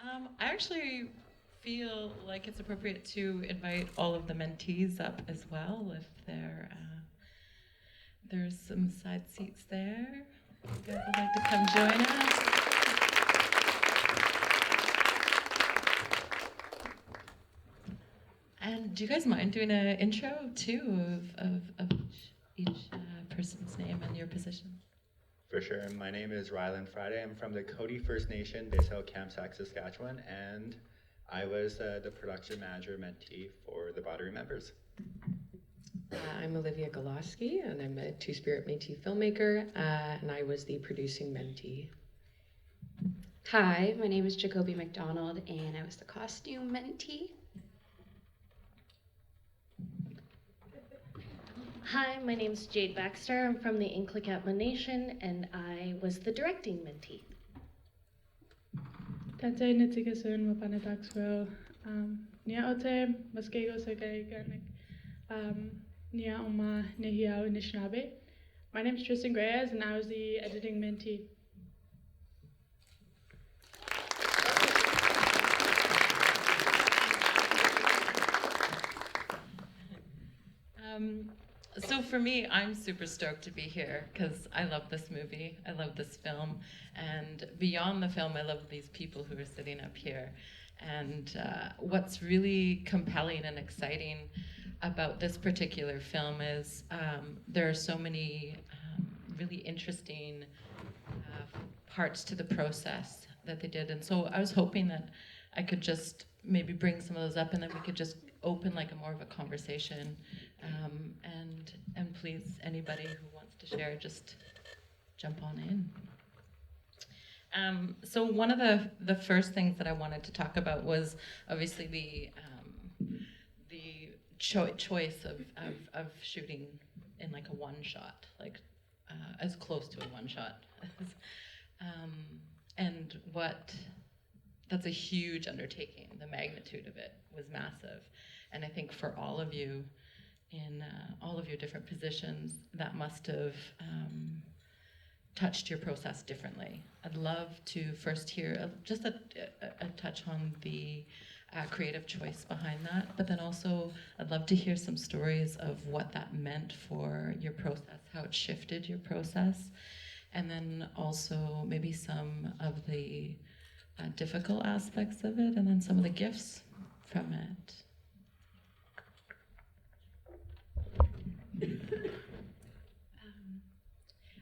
I actually feel like it's appropriate to invite all of the mentees up as well if there's some side seats there. If you guys would like to come join us. And do you guys mind doing an intro too of each person's name and your position? For sure. My name is Rylan Friday. I'm from the Cody First Nation, based out of Kamsack, Saskatchewan, and I was the production manager mentee for the Battery members. I'm Olivia Goloski, and I'm a Two-Spirit Métis filmmaker, and I was the producing mentee. Hi, my name is Jacoby McDonald, and I was the costume mentee. Hi, my name is Jade Baxter. I'm from the Inklikatma Nation, and I was the directing mentee. Tate Nitigasun Mapanataxwell, Nia Ote, Muskego Sagaiganik, Nia Oma Nehiao Nishnabé. My name is Tristan Greyes, and I was the editing mentee. So for me, I'm super stoked to be here because I love this movie, I love this film, and beyond the film, I love these people who are sitting up here. And what's really compelling and exciting about this particular film is there are so many really interesting parts to the process that they did. And so I was hoping that I could just maybe bring some of those up and then we could just open like a more of a conversation. And please, anybody who wants to share, just jump on in. So one of the first things that I wanted to talk about was obviously the choice of shooting in like a one shot, like as close to a one shot. And that's a huge undertaking. The magnitude of it was massive. And I think for all of you, in all of your different positions, that must have touched your process differently. I'd love to first hear just a touch on the creative choice behind that, but then also I'd love to hear some stories of what that meant for your process, how it shifted your process, and then also maybe some of the difficult aspects of it, and then some of the gifts from it.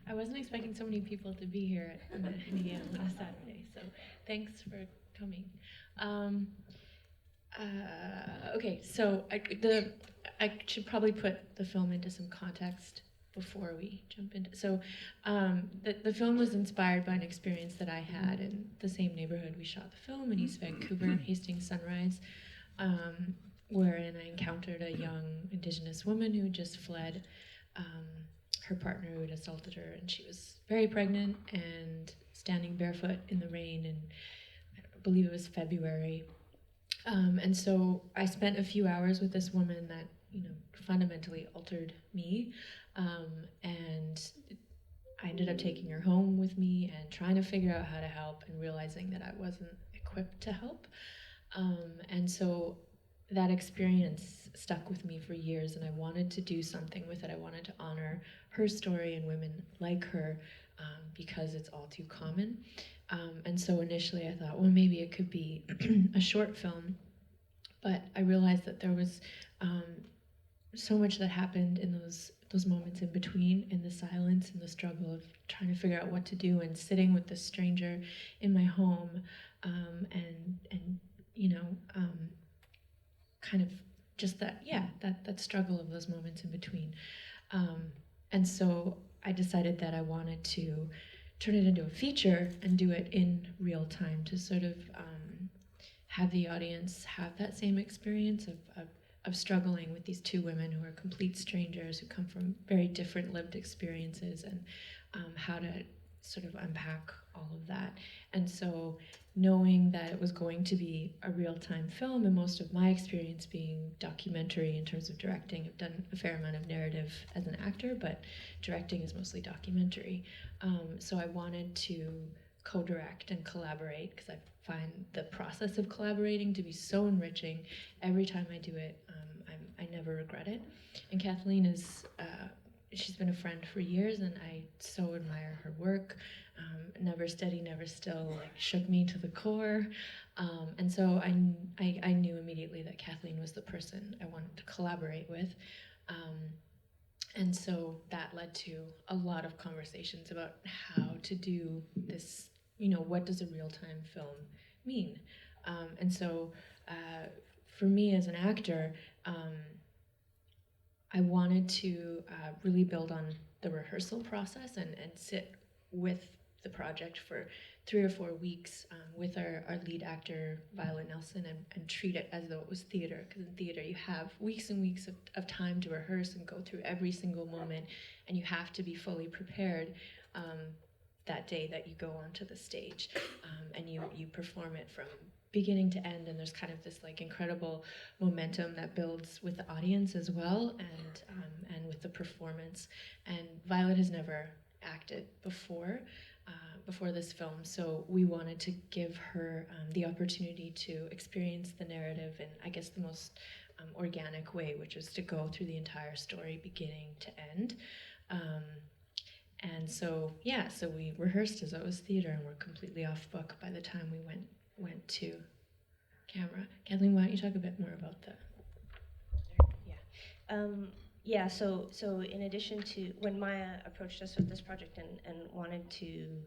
I wasn't expecting so many people to be here at 9 a.m. on a Saturday, so thanks for coming. Okay, so I should probably put the film into some context before we jump into. So the film was inspired by an experience that I had in the same neighborhood we shot the film in East Vancouver, Hastings Sunrise, wherein I encountered a young Indigenous woman who just fled her partner who had assaulted her, and she was very pregnant and standing barefoot in the rain, and I believe it was February. And so I spent a few hours with this woman that, fundamentally altered me, and I ended up taking her home with me and trying to figure out how to help and realizing that I wasn't equipped to help. And so that experience stuck with me for years, and I wanted to do something with it. I wanted to honor her story and women like her because it's all too common. And so initially I thought, well, maybe it could be a short film, but I realized that there was so much that happened in those moments in between, in the silence and the struggle of trying to figure out what to do and sitting with this stranger in my home, and kind of just that struggle of those moments in between. And so I decided that I wanted to turn it into a feature and do it in real time to sort of have the audience have that same experience of struggling with these two women who are complete strangers who come from very different lived experiences, and how to sort of unpack all of that. And so knowing that it was going to be a real-time film, and most of my experience being documentary in terms of directing, I've done a fair amount of narrative as an actor, but directing is mostly documentary. So I wanted to co-direct and collaborate, because I find the process of collaborating to be so enriching. Every time I do it, I never regret it. And Kathleen is, she's been a friend for years, and I so admire her work. Never steady, never still, like shook me to the core. And so I knew immediately that Kathleen was the person I wanted to collaborate with. And so that led to a lot of conversations about how to do this, what does a real-time film mean? And so for me as an actor, I wanted to really build on the rehearsal process and sit with the project for 3 or 4 weeks with our lead actor, Violet Nelson, and treat it as though it was theater. Because in theater, you have weeks and weeks of time to rehearse and go through every single moment, and you have to be fully prepared that day that you go onto the stage. And you perform it from beginning to end, and there's kind of this like incredible momentum that builds with the audience as well, and with the performance. And Violet has never acted before this film, so we wanted to give her the opportunity to experience the narrative in, I guess, the most organic way, which was to go through the entire story beginning to end. And so we rehearsed as though it was theater, and we're completely off book by the time we went to camera. Kathleen, why don't you talk a bit more about that? Yeah. So in addition to when Maya approached us with this project and wanted to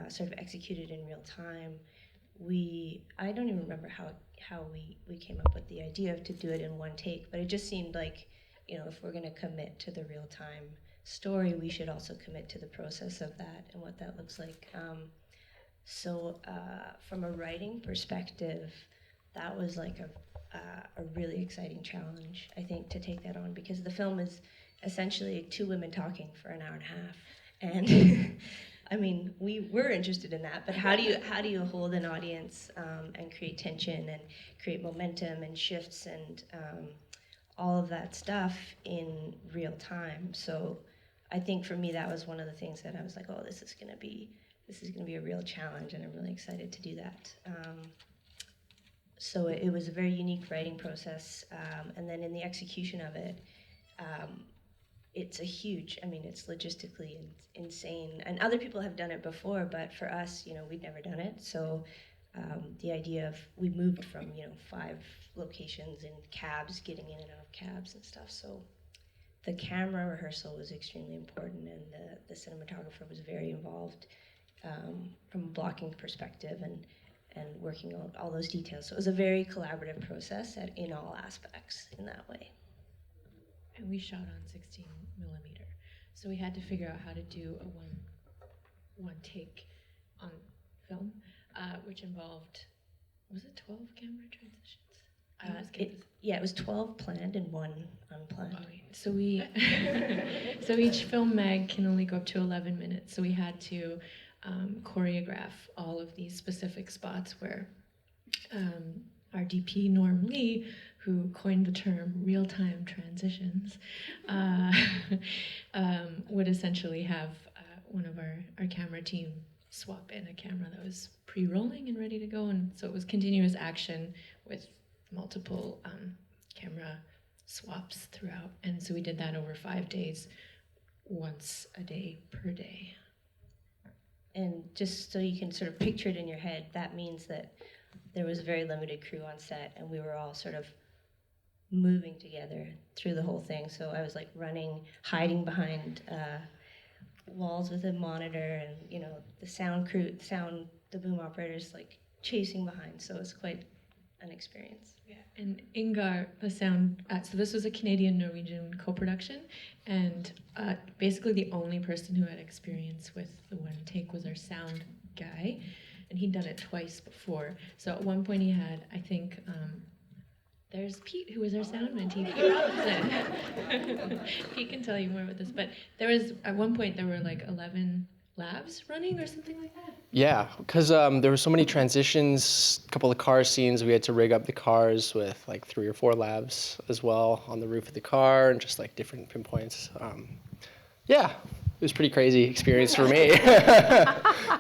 sort of execute it in real time, I don't even remember how we came up with the idea to do it in one take, but it just seemed like, if we're going to commit to the real time story, we should also commit to the process of that and what that looks like. So from a writing perspective, that was like a really exciting challenge, I think, to take that on, because the film is essentially 2 women talking for an hour and a half. And I mean, we were interested in that, but how do you hold an audience and create tension and create momentum and shifts and all of that stuff in real time? So I think for me, that was one of the things that I was like, oh, this is gonna be a real challenge, and I'm really excited to do that. So it was a very unique writing process, and then in the execution of it, it's it's logistically insane. And other people have done it before, but for us, we'd never done it. So the idea of, we moved from, 5 locations in cabs, getting in and out of cabs and stuff. So the camera rehearsal was extremely important, and the cinematographer was very involved from a blocking perspective and working out all those details. So it was a very collaborative process in all aspects in that way. And we shot on 16 millimeter, so we had to figure out how to do a one take on film, which involved, was it 12 camera transitions? It was 12 planned and 1 unplanned. So so each film mag can only go up to 11 minutes, so we had to choreograph all of these specific spots where our DP, Norm Lee, who coined the term real-time transitions, would essentially have one of our camera team swap in a camera that was pre-rolling and ready to go, and so it was continuous action with multiple camera swaps throughout, and so we did that over 5 days, once a day per day. And just so you can sort of picture it in your head, that means that there was a very limited crew on set, and we were all sort of moving together through the whole thing. So I was like running, hiding behind walls with a monitor, and the sound crew, the boom operators like chasing behind. So it's quite an experience. Yeah, and Ingar, the sound, so this was a Canadian-Norwegian co-production, and basically the only person who had experience with the one take was our sound guy, and he'd done it twice before. So at one point he had, I think, there's Pete, who was our sound mentee. Pete Robinson. Pete can tell you more about this, but at one point there were like 11 labs running or something like that? Yeah, because there were so many transitions, a couple of car scenes. We had to rig up the cars with like 3 or 4 labs as well on the roof of the car, and just like different pinpoints. Yeah, was a pretty crazy experience for me,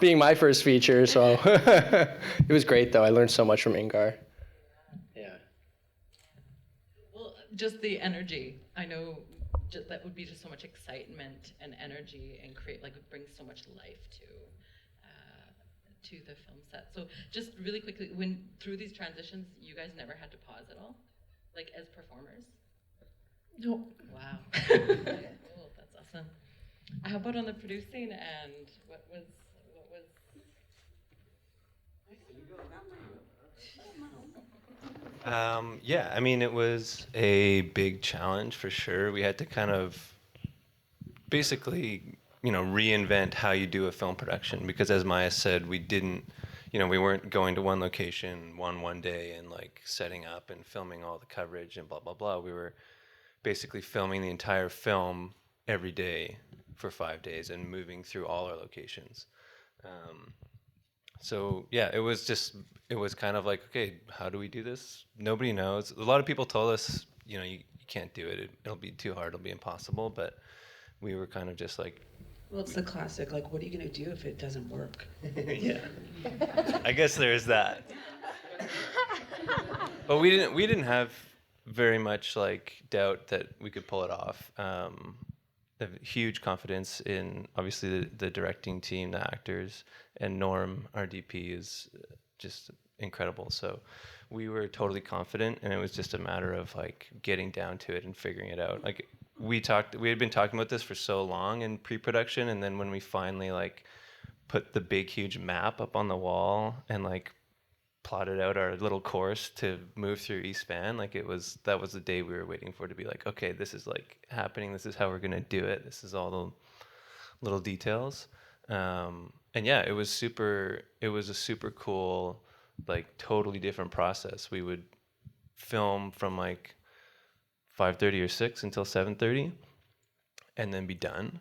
being my first feature. So it was great, though. I learned so much from Ingar. Yeah. Well, just the energy. I know that would be just so much excitement and energy and create, like, it brings so much life to the film set. So just really quickly, when through these transitions, you guys never had to pause at all? Like, as performers? No. Wow. Cool, that's awesome. How about on the producing end? What was Yeah, I mean, it was a big challenge for sure. We had to kind of basically, reinvent how you do a film production because, as Maya said, we didn't, we weren't going to one location one day and like setting up and filming all the coverage and blah, blah, blah. We were basically filming the entire film every day for 5 days and moving through all our locations. So yeah, it was kind of like, okay, how do we do this? Nobody knows. A lot of people told us, you can't do it. It'll be too hard. It'll be impossible. But we were kind of just like, well, it's the classic, like, what are you going to do if it doesn't work? yeah, I guess there's that. But we didn't have very much like doubt that we could pull it off. Have huge confidence in obviously the directing team, the actors, and Norm, our DP, is just incredible. So we were totally confident, and it was just a matter of like getting down to it and figuring it out. Like we had been talking about this for so long in pre-production, and then when we finally like put the big huge map up on the wall and like plotted out our little course to move through East Van, like that was the day we were waiting for, to be like, okay, this is like happening, this is how we're gonna do it, this is all the little details. And yeah, it was a super cool, like totally different process. We would film from like 5:30 or 6 until 7:30 and then be done.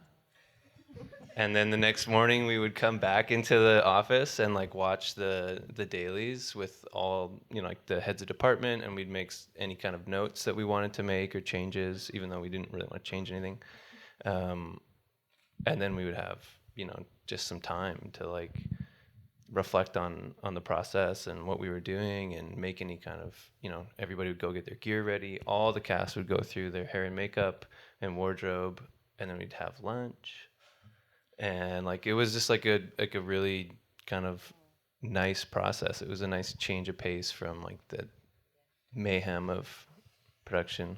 And then the next morning we would come back into the office and like watch the dailies with all, like the heads of department, and we'd make any kind of notes that we wanted to make or changes, even though we didn't really want to change anything. And then we would have, just some time to like reflect on the process and what we were doing and make any kind of, everybody would go get their gear ready. All the cast would go through their hair and makeup and wardrobe, and then we'd have lunch. And like it was just like a really kind of nice process. It was a nice change of pace from like the mayhem of production.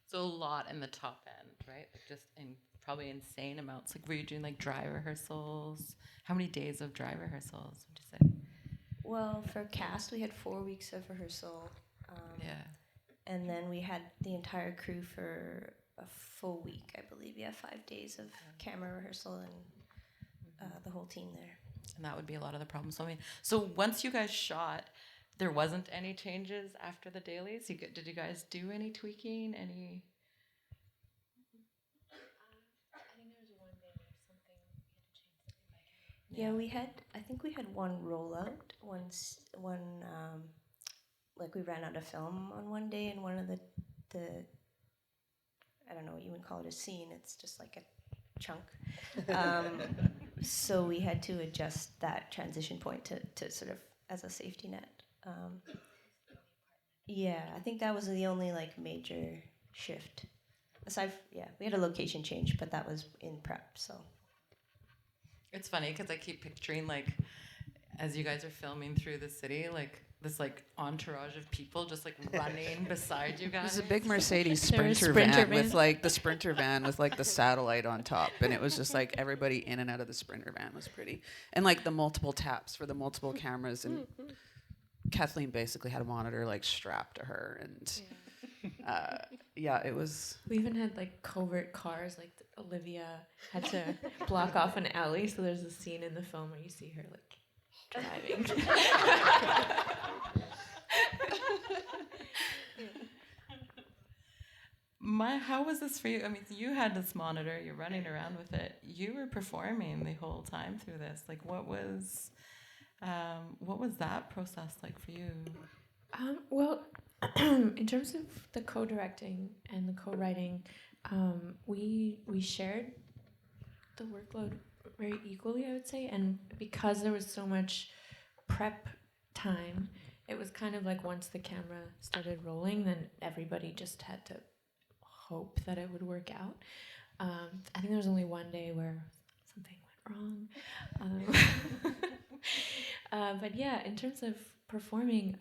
so a lot in the top end, right? Like just in probably insane amounts. Like were you doing like dry rehearsals? How many days of dry rehearsals would you say? Well, for cast, we had 4 weeks of rehearsal. Yeah. And then we had the entire crew for a full week, I believe. Yeah, 5 days of camera rehearsal and the whole team there. And that would be a lot of the problem solving. So once you guys shot, there wasn't any changes after the dailies? Did you guys do any tweaking? Any? I think there was one day where something we had to change something. Yeah, I think we had one rollout, like we ran out of film on one day, and one of the I don't know what you would call it, a scene, it's just like a chunk. So we had to adjust that transition point to sort of as a safety net. Yeah, I think that was the only like major shift. We had a location change, but that was in prep, so. It's funny because I keep picturing like, as you guys are filming through the city, like this like entourage of people just like running beside you guys. It was a big Mercedes Sprinter van with like the Sprinter van with like the satellite on top, and it was just like everybody in and out of the Sprinter van was pretty, and like the multiple taps for the multiple cameras, and Kathleen basically had a monitor like strapped to her, and yeah, it was. We even had like covert cars, like Olivia had to block off an alley, so there's a scene in the film where you see her like driving. How was this for you? I mean, you had this monitor, you're running around with it. You were performing the whole time through this. Like, what was that process like for you? Well, in terms of the co-directing and the co-writing, we shared the workload very equally, I would say, and because there was so much prep time, it was kind of like once the camera started rolling, then everybody just had to hope that it would work out. I think there was only one day where something went wrong. But yeah, in terms of performing,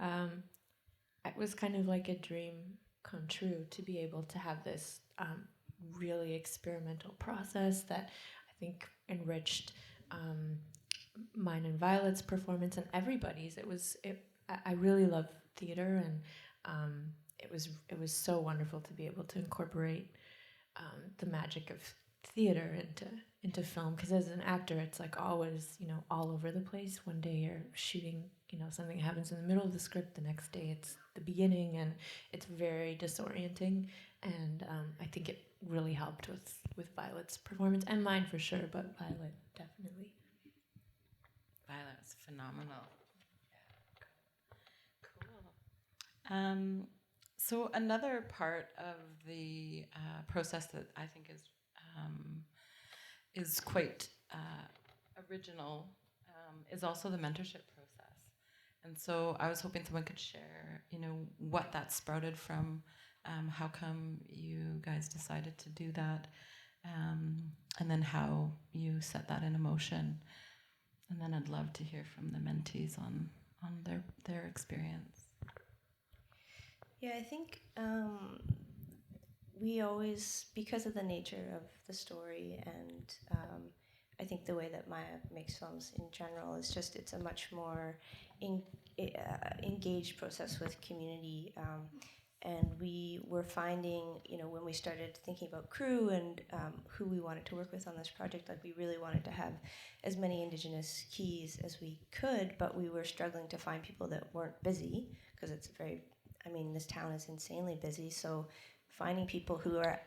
it was kind of like a dream come true to be able to have this really experimental process that I think enriched mine and Violet's performance and everybody's. I really love theater, and it was so wonderful to be able to incorporate the magic of theater into film, because as an actor it's like always, all over the place. One day you're shooting, something happens in the middle of the script, the next day it's the beginning, and it's very disorienting, and I think it really helped with Violet's performance, and mine for sure, but Violet definitely. Violet was phenomenal. Cool. So another part of the process that I think is quite original is also the mentorship process. And so I was hoping someone could share, what that sprouted from, how come you guys decided to do that, and then how you set that in motion. And then I'd love to hear from the mentees on their experience. Yeah, I think we always, because of the nature of the story, and I think the way that Maya makes films in general is just, it's a much more engaged process with community. And we were finding, when we started thinking about crew and who we wanted to work with on this project, like we really wanted to have as many Indigenous keys as we could, but we were struggling to find people that weren't busy, because it's this town is insanely busy. So finding people who are,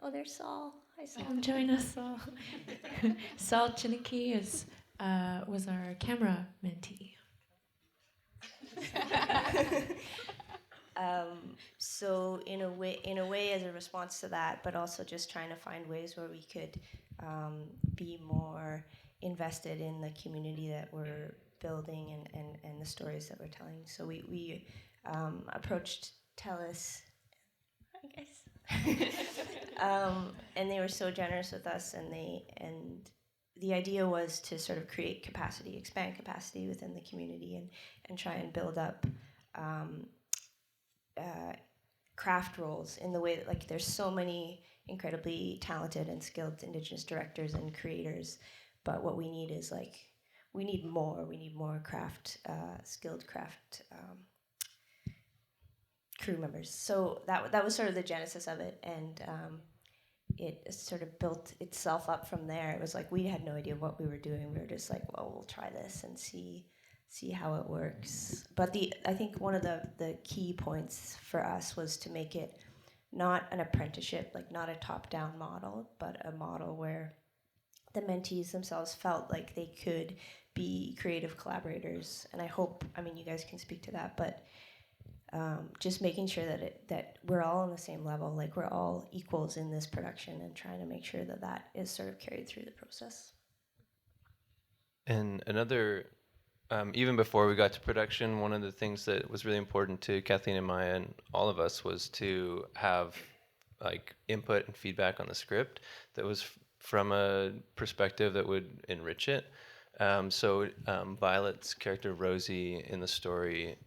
oh, there's Saul. Hi, Saul. Join us, Saul. Saul Chiniki was our camera mentee. So in a way, as a response to that, but also just trying to find ways where we could be more invested in the community that we're building and the stories that we're telling. So we approached TELUS, hi guys, and they were so generous with us, and the idea was to sort of create capacity, expand capacity within the community, and try and build up craft roles in the way that, like, there's so many incredibly talented and skilled Indigenous directors and creators, but what we need is we need more craft, skilled craft crew members. So that was sort of the genesis of it, and it sort of built itself up from there. It was like we had no idea what we were doing. We were just like, well, we'll try this and see how it works. But I think one of the key points for us was to make it not an apprenticeship, like not a top-down model, but a model where the mentees themselves felt like they could be creative collaborators. And I hope, you guys can speak to that, but just making sure that we're all on the same level, like we're all equals in this production, and trying to make sure that is sort of carried through the process. And another, even before we got to production, one of the things that was really important to Kathleen and Maya and all of us was to have input and feedback on the script that was from a perspective that would enrich it. So Violet's character Rosie in the story,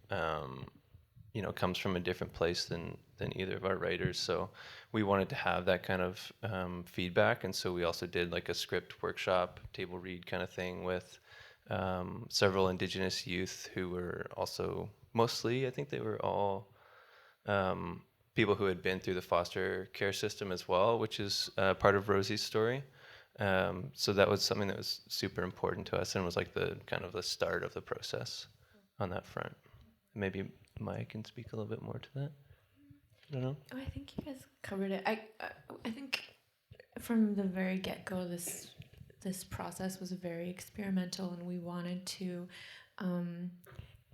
comes from a different place than either of our writers. So we wanted to have that kind of feedback, and so we also did a script workshop, table read kind of thing with several Indigenous youth who were also mostly, I think they were all people who had been through the foster care system as well, which is part of Rosie's story. So that was something that was super important to us and was the kind of the start of the process on that front. Maybe Maya can speak a little bit more to that. I don't know. Oh, I think you guys covered it. I think from the very get-go, this process was very experimental, and we wanted to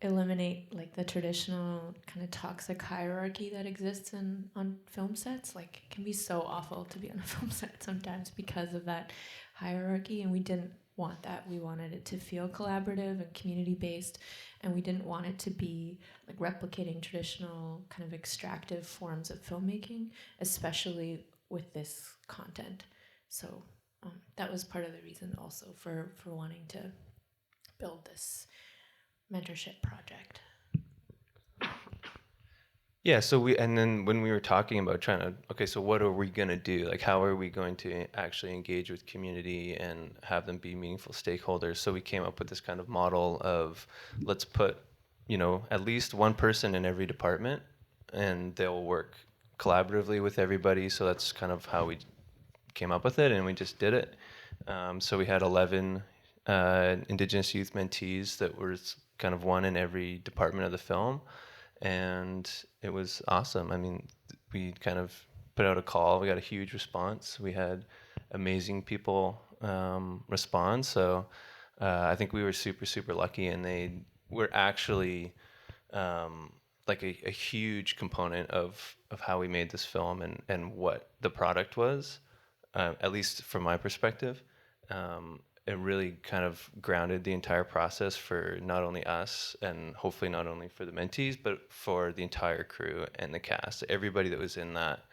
eliminate like the traditional kind of toxic hierarchy that exists on film sets. Like it can be so awful to be on a film set sometimes because of that hierarchy, and we didn't want that. We wanted it to feel collaborative and community based, and we didn't want it to be like replicating traditional kind of extractive forms of filmmaking, especially with this content. So that was part of the reason also for wanting to build this mentorship project. Yeah, so and then when we were talking about okay, so what are we gonna do? Like, how are we going to actually engage with community and have them be meaningful stakeholders? So we came up with this kind of model of, let's put, at least one person in every department, and they'll work collaboratively with everybody. So that's kind of how we came up with it, and we just did it. So we had 11 Indigenous youth mentees that were kind of one in every department of the film. And it was awesome. I mean, we kind of put out a call. We got a huge response. We had amazing people respond. So I think we were super, super lucky. And they were actually like a huge component of how we made this film and what the product was, at least from my perspective. It really kind of grounded the entire process for not only us and hopefully not only for the mentees, but for the entire crew and the cast. Everybody that was in that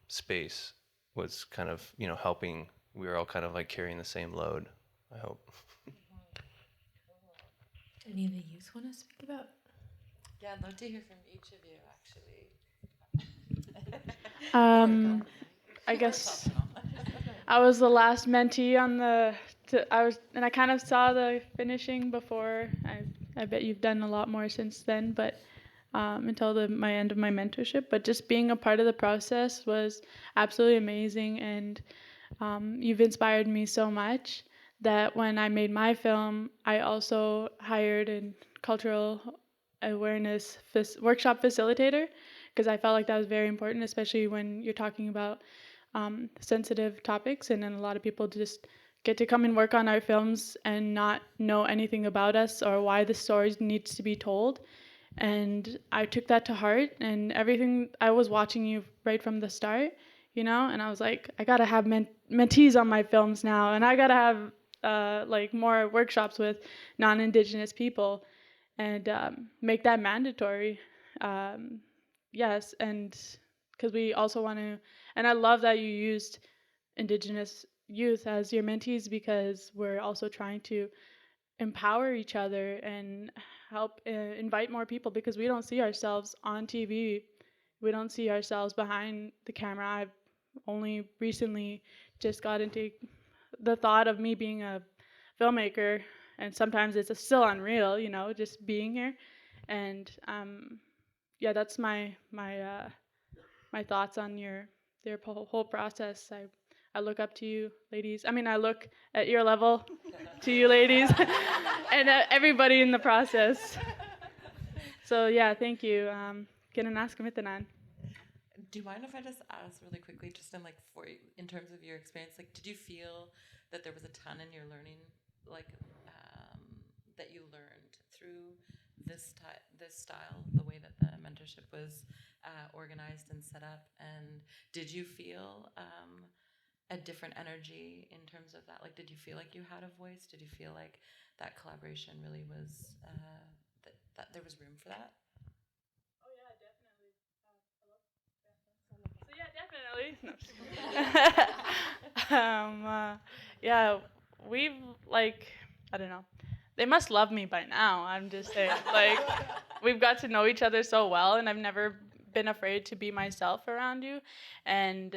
space was kind of, helping. We were all kind of like carrying the same load, I hope. Any of the youth want to speak about? Yeah, I'd love to hear from each of you, actually. I guess I was the last mentee on and I kind of saw the finishing before. I bet you've done a lot more since then, but until my end of my mentorship. But just being a part of the process was absolutely amazing, and you've inspired me so much that when I made my film, I also hired a cultural awareness workshop facilitator, because I felt like that was very important, especially when you're talking about sensitive topics, and then a lot of people just get to come and work on our films and not know anything about us or why the story needs to be told. And I took that to heart, and everything, I was watching you right from the start, and I was like, I gotta have mentees on my films now, and I gotta have like more workshops with non-Indigenous people and make that mandatory. Yes, and because we also want to, and I love that you used Indigenous youth as your mentees, because we're also trying to empower each other and help invite more people, because we don't see ourselves on TV. We don't see ourselves behind the camera. I've only recently just got into the thought of me being a filmmaker, and sometimes it's still unreal, just being here. And yeah, that's my thoughts on your whole process. I look up to you, ladies. I mean, I look at your level to you, ladies, and everybody in the process. So yeah, thank you. Kinanaskamittanan. Do you mind if I just ask really quickly, just in terms of your experience, did you feel that there was a ton in your learning, that you learned through this style, the way that the mentorship was organized and set up? And did you feel a different energy in terms of that? Did you feel like you had a voice? Did you feel like that collaboration really was, that there was room for that? Oh yeah, definitely. So yeah, definitely. Yeah, we've I don't know. They must love me by now. I'm just saying, we've got to know each other so well, and I've never been afraid to be myself around you. And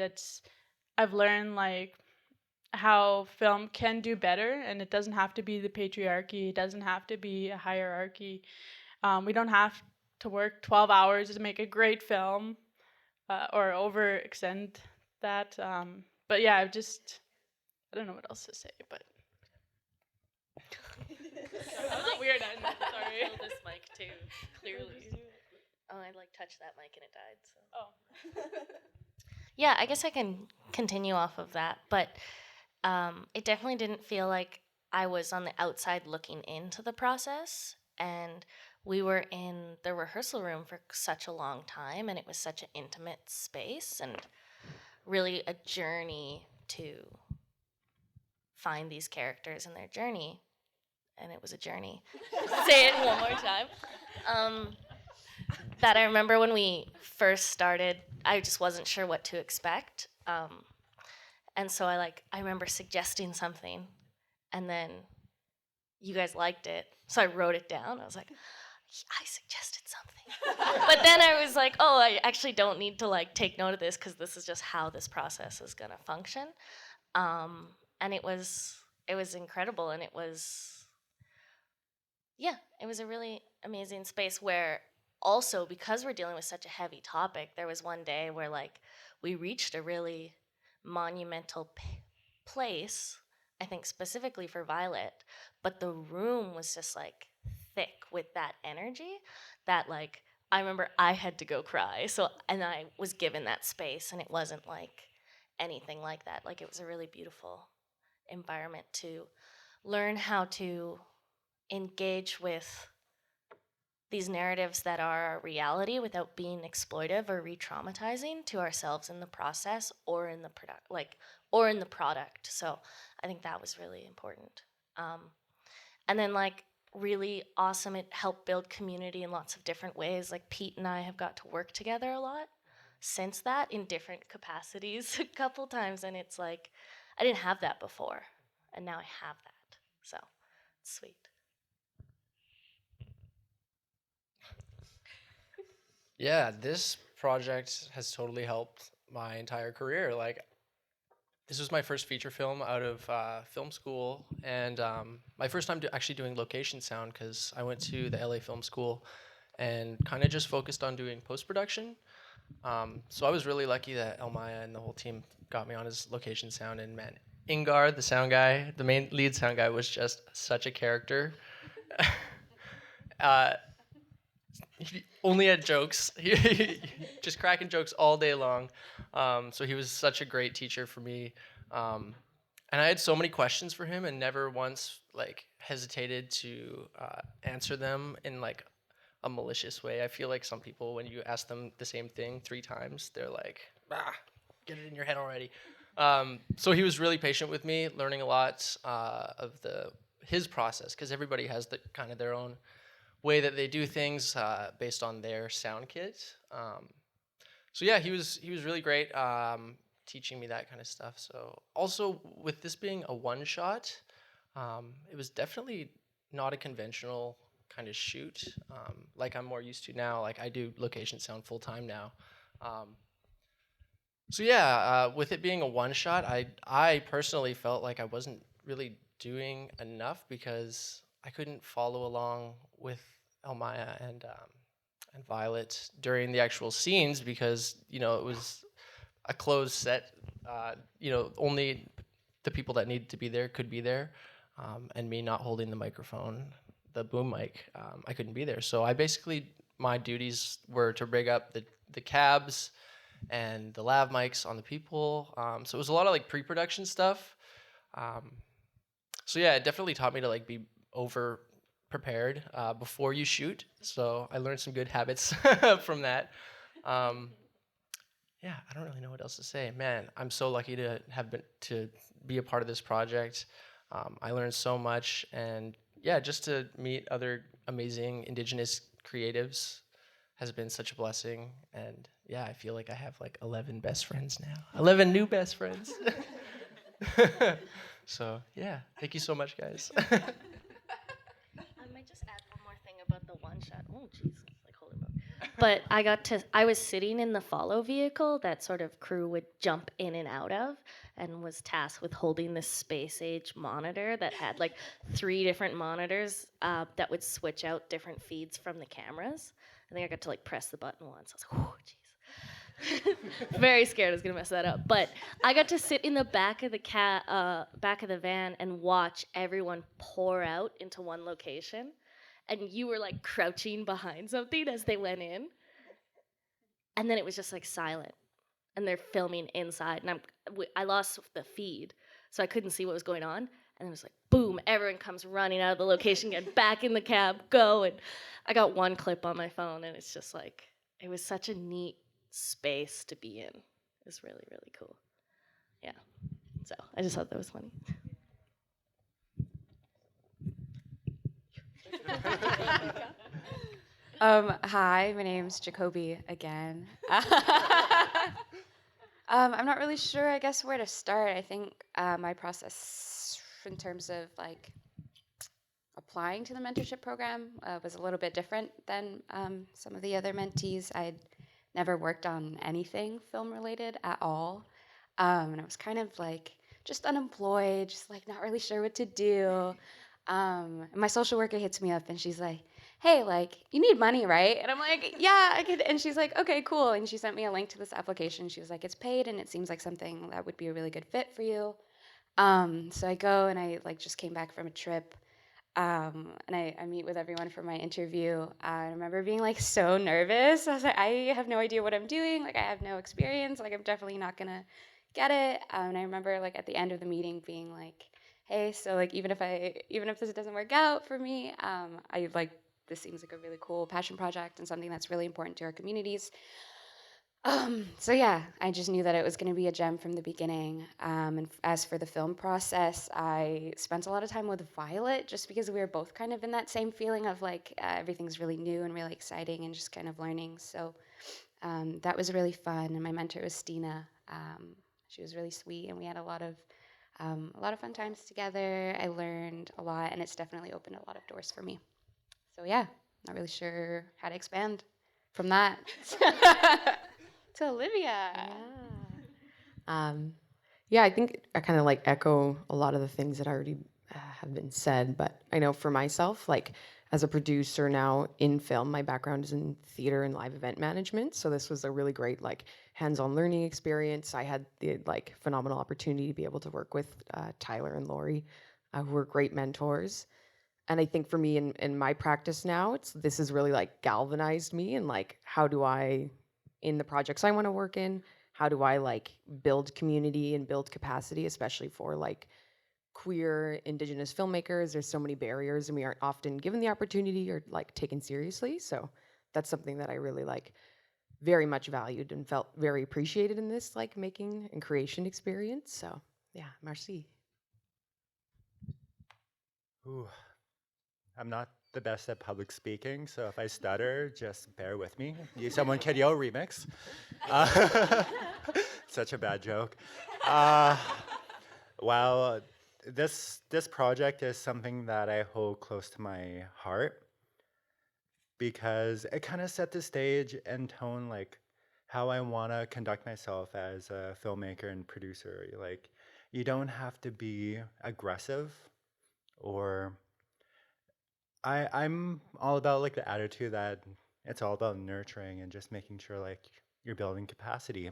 I've learned how film can do better, and it doesn't have to be the patriarchy. It doesn't have to be a hierarchy. We don't have to work 12 hours to make a great film or overextend that. But yeah, I don't know what else to say, but. That was a weird end. Sorry. I feel this mic too, clearly. Oh, I touched that mic and it died. So. Oh. Yeah, I guess I can continue off of that, but it definitely didn't feel like I was on the outside looking into the process. and we were in the rehearsal room for such a long time, and it was such an intimate space and really a journey to find these characters and their journey. And it was a journey. Say it one more time. That I remember when we first started, I just wasn't sure what to expect. And so I remember suggesting something, and then you guys liked it. So I wrote it down. I was like, I suggested something. But then I was like, oh, I actually don't need to take note of this because this is just how this process is gonna function. And it was incredible, and it was a really amazing space where also, because we're dealing with such a heavy topic, there was one day where we reached a really monumental place, I think specifically for Violet, but the room was just thick with that energy that I remember I had to go cry. And I was given that space, and it wasn't anything like that. It was a really beautiful environment to learn how to engage with these narratives that are our reality without being exploitive or re-traumatizing to ourselves in the process or in the product. So I think that was really important. And then really awesome, it helped build community in lots of different ways. Pete and I have got to work together a lot since that in different capacities a couple times, and it's I didn't have that before, and now I have that. So it's sweet. Yeah, this project has totally helped my entire career. This was my first feature film out of film school, and my first time actually doing location sound, because I went to the LA Film School and kind of just focused on doing post-production. So I was really lucky that Elmaya and the whole team got me on as location sound, and man, Ingar, the sound guy, the main lead sound guy, was just such a character. He only had jokes, just cracking jokes all day long. So he was such a great teacher for me. And I had so many questions for him, and never once hesitated to answer them in a malicious way. I feel some people, when you ask them the same thing 3 times, they're get it in your head already. So he was really patient with me, learning a lot of his process, because everybody has kind of their own way that they do things based on their sound kit. So yeah, he was really great teaching me that kind of stuff. So also, with this being a one-shot, it was definitely not a conventional kind of shoot like I'm more used to now. I do location sound full-time now. So yeah, with it being a one-shot, I personally felt I wasn't really doing enough, because I couldn't follow along with Elmaya and Violet during the actual scenes, because it was a closed set. Only the people that needed to be there could be there, and me not holding the microphone, the boom mic, I couldn't be there. So my duties were to rig up the cabs and the lav mics on the people. So it was a lot of pre-production stuff. So yeah, it definitely taught me to be over prepared before you shoot. So I learned some good habits from that. Yeah, I don't really know what else to say. Man, I'm so lucky to be a part of this project. I learned so much, and yeah, just to meet other amazing Indigenous creatives has been such a blessing. And yeah, I feel I have 11 best friends now. 11 new best friends. So yeah, thank you so much, guys. I might just add one more thing about the one shot. Oh, jeez, hold it up. But I was sitting in the follow vehicle that sort of crew would jump in and out of, and was tasked with holding this space age monitor that had 3 different monitors that would switch out different feeds from the cameras. I think I got to press the button once. I was like, oh, jeez. Very scared I was gonna mess that up. But I got to sit in the back of the van and watch everyone pour out into one location, and you were crouching behind something as they went in, and then it was just silent, and they're filming inside, and I lost the feed, so I couldn't see what was going on, And it was like, boom, everyone comes running out of the location, get back in the cab, go. And I got one clip on my phone, and it's just like, it was such a neat space to be in. It was really, really cool. Yeah. So I just thought that was funny. Hi, my name's Jacoby again. I'm not really sure, I guess, where to start. I think my process in terms of like applying to the mentorship program was a little bit different than some of the other mentees. I'd never worked on anything film related at all. And I was kind of like just unemployed, just like not really sure what to do. And my social worker hits me up and she's like, hey, like, you need money, right? And I'm like, yeah, I could. And she's like, okay, cool. And she sent me a link to this application. She was like, it's paid and it seems like something that would be a really good fit for you. So I go and I like just came back from a trip. And I meet with everyone for my interview. I remember being like so nervous. I was like, I have no idea what I'm doing. Like, I have no experience. Like, I'm definitely not gonna get it. And I remember like at the end of the meeting being like, hey, so like even if this doesn't work out for me, I like this seems like a really cool passion project and something that's really important to our communities. So yeah, I just knew that it was going to be a gem from the beginning. And as for the film process, I spent a lot of time with Violet just because we were both kind of in that same feeling of like everything's really new and really exciting and just kind of learning. So that was really fun. And my mentor was Stina. She was really sweet, and we had a lot of fun times together. I learned a lot, and it's definitely opened a lot of doors for me. So yeah, not really sure how to expand from that to Olivia. Yeah, I think I kind of like echo a lot of the things that already have been said, but I know for myself, like as a producer now in film, my background is in theater and live event management. So this was a really great like hands-on learning experience. I had the like phenomenal opportunity to be able to work with Tyler and Lori, who were great mentors. And I think for me in my practice now, this has really like galvanized me and like how do I, in the projects I want to work in, how do I like build community and build capacity, especially for like queer Indigenous filmmakers. There's so many barriers and we aren't often given the opportunity or like taken seriously. So that's something that I really like very much valued and felt very appreciated in this like making and creation experience. So yeah, merci. Ooh, I'm not the best at public speaking, so if I stutter, just bear with me. Someone can yell remix. Such a bad joke. Well, this project is something that I hold close to my heart because it kind of set the stage and tone like how I want to conduct myself as a filmmaker and producer. Like, you don't have to be aggressive or I'm all about like the attitude that it's all about nurturing and just making sure like you're building capacity.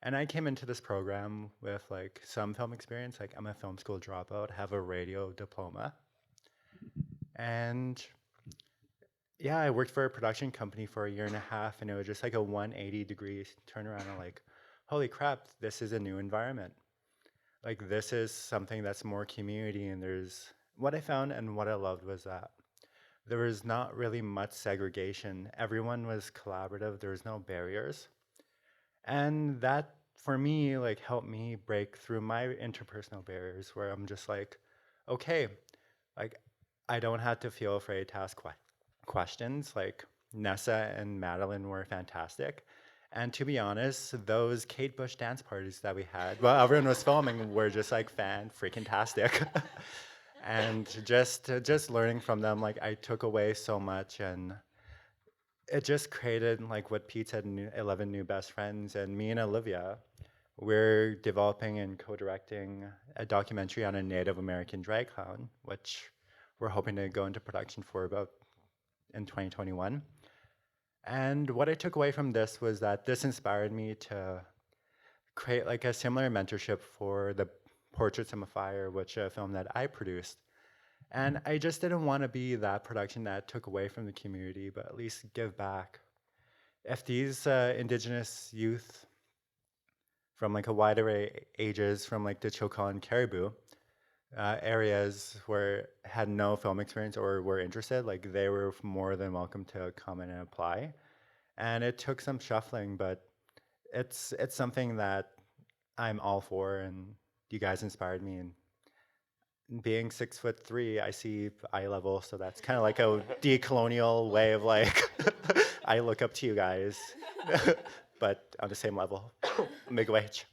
And I came into this program with like some film experience. Like, I'm a film school dropout, have a radio diploma. And yeah, I worked for a production company for a year and a half, and it was just like a 180-degree turnaround. I'm like, holy crap, this is a new environment. Like, this is something that's more community, and there's what I found and what I loved was that there was not really much segregation. Everyone was collaborative. There was no barriers. And that, for me, like helped me break through my interpersonal barriers where I'm just like, okay, like I don't have to feel afraid to ask questions. Like, Nessa and Madeline were fantastic. And to be honest, those Kate Bush dance parties that we had while everyone was filming were just like fan-freaking-tastic. And just learning from them, like I took away so much, and it just created like what Pete said, 11 new best friends. And me and Olivia, we're developing and co-directing a documentary on a Native American drag clown, which we're hoping to go into production for about in 2021. And what I took away from this was that this inspired me to create like a similar mentorship for the Portraits of a Fire, which a film that I produced. And I just didn't want to be that production that took away from the community, but at least give back. If these Indigenous youth from like a wide array ages, from like the Chilcan Caribou, areas where had no film experience or were interested, like they were more than welcome to come in and apply. And it took some shuffling, but it's something that I'm all for, and you guys inspired me. And being 6'3", I see eye level, so that's kind of like a decolonial way of like I look up to you guys, but on the same level, make wage.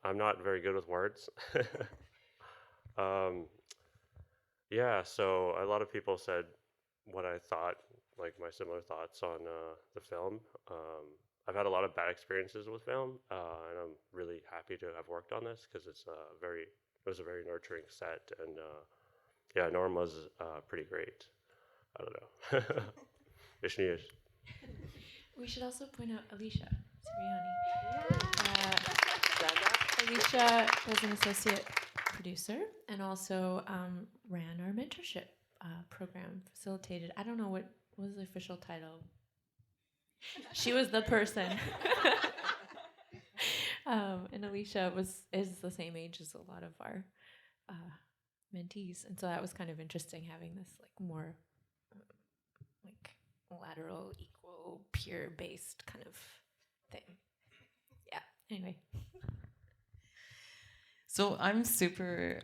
I'm not very good with words. Yeah, so a lot of people said what I thought, like my similar thoughts on the film. I've had a lot of bad experiences with film, and I'm really happy to have worked on this because it was a very nurturing set, and yeah, Norm was pretty great. I don't know. Ishniish. We should also point out Alicia Siriani. Alicia was an associate producer and also ran our mentorship program, facilitated. I don't know what was the official title. She was the person. And Alicia is the same age as a lot of our mentees, and so that was kind of interesting having this like more like lateral, equal, peer-based kind of thing. Yeah. Anyway. So I'm super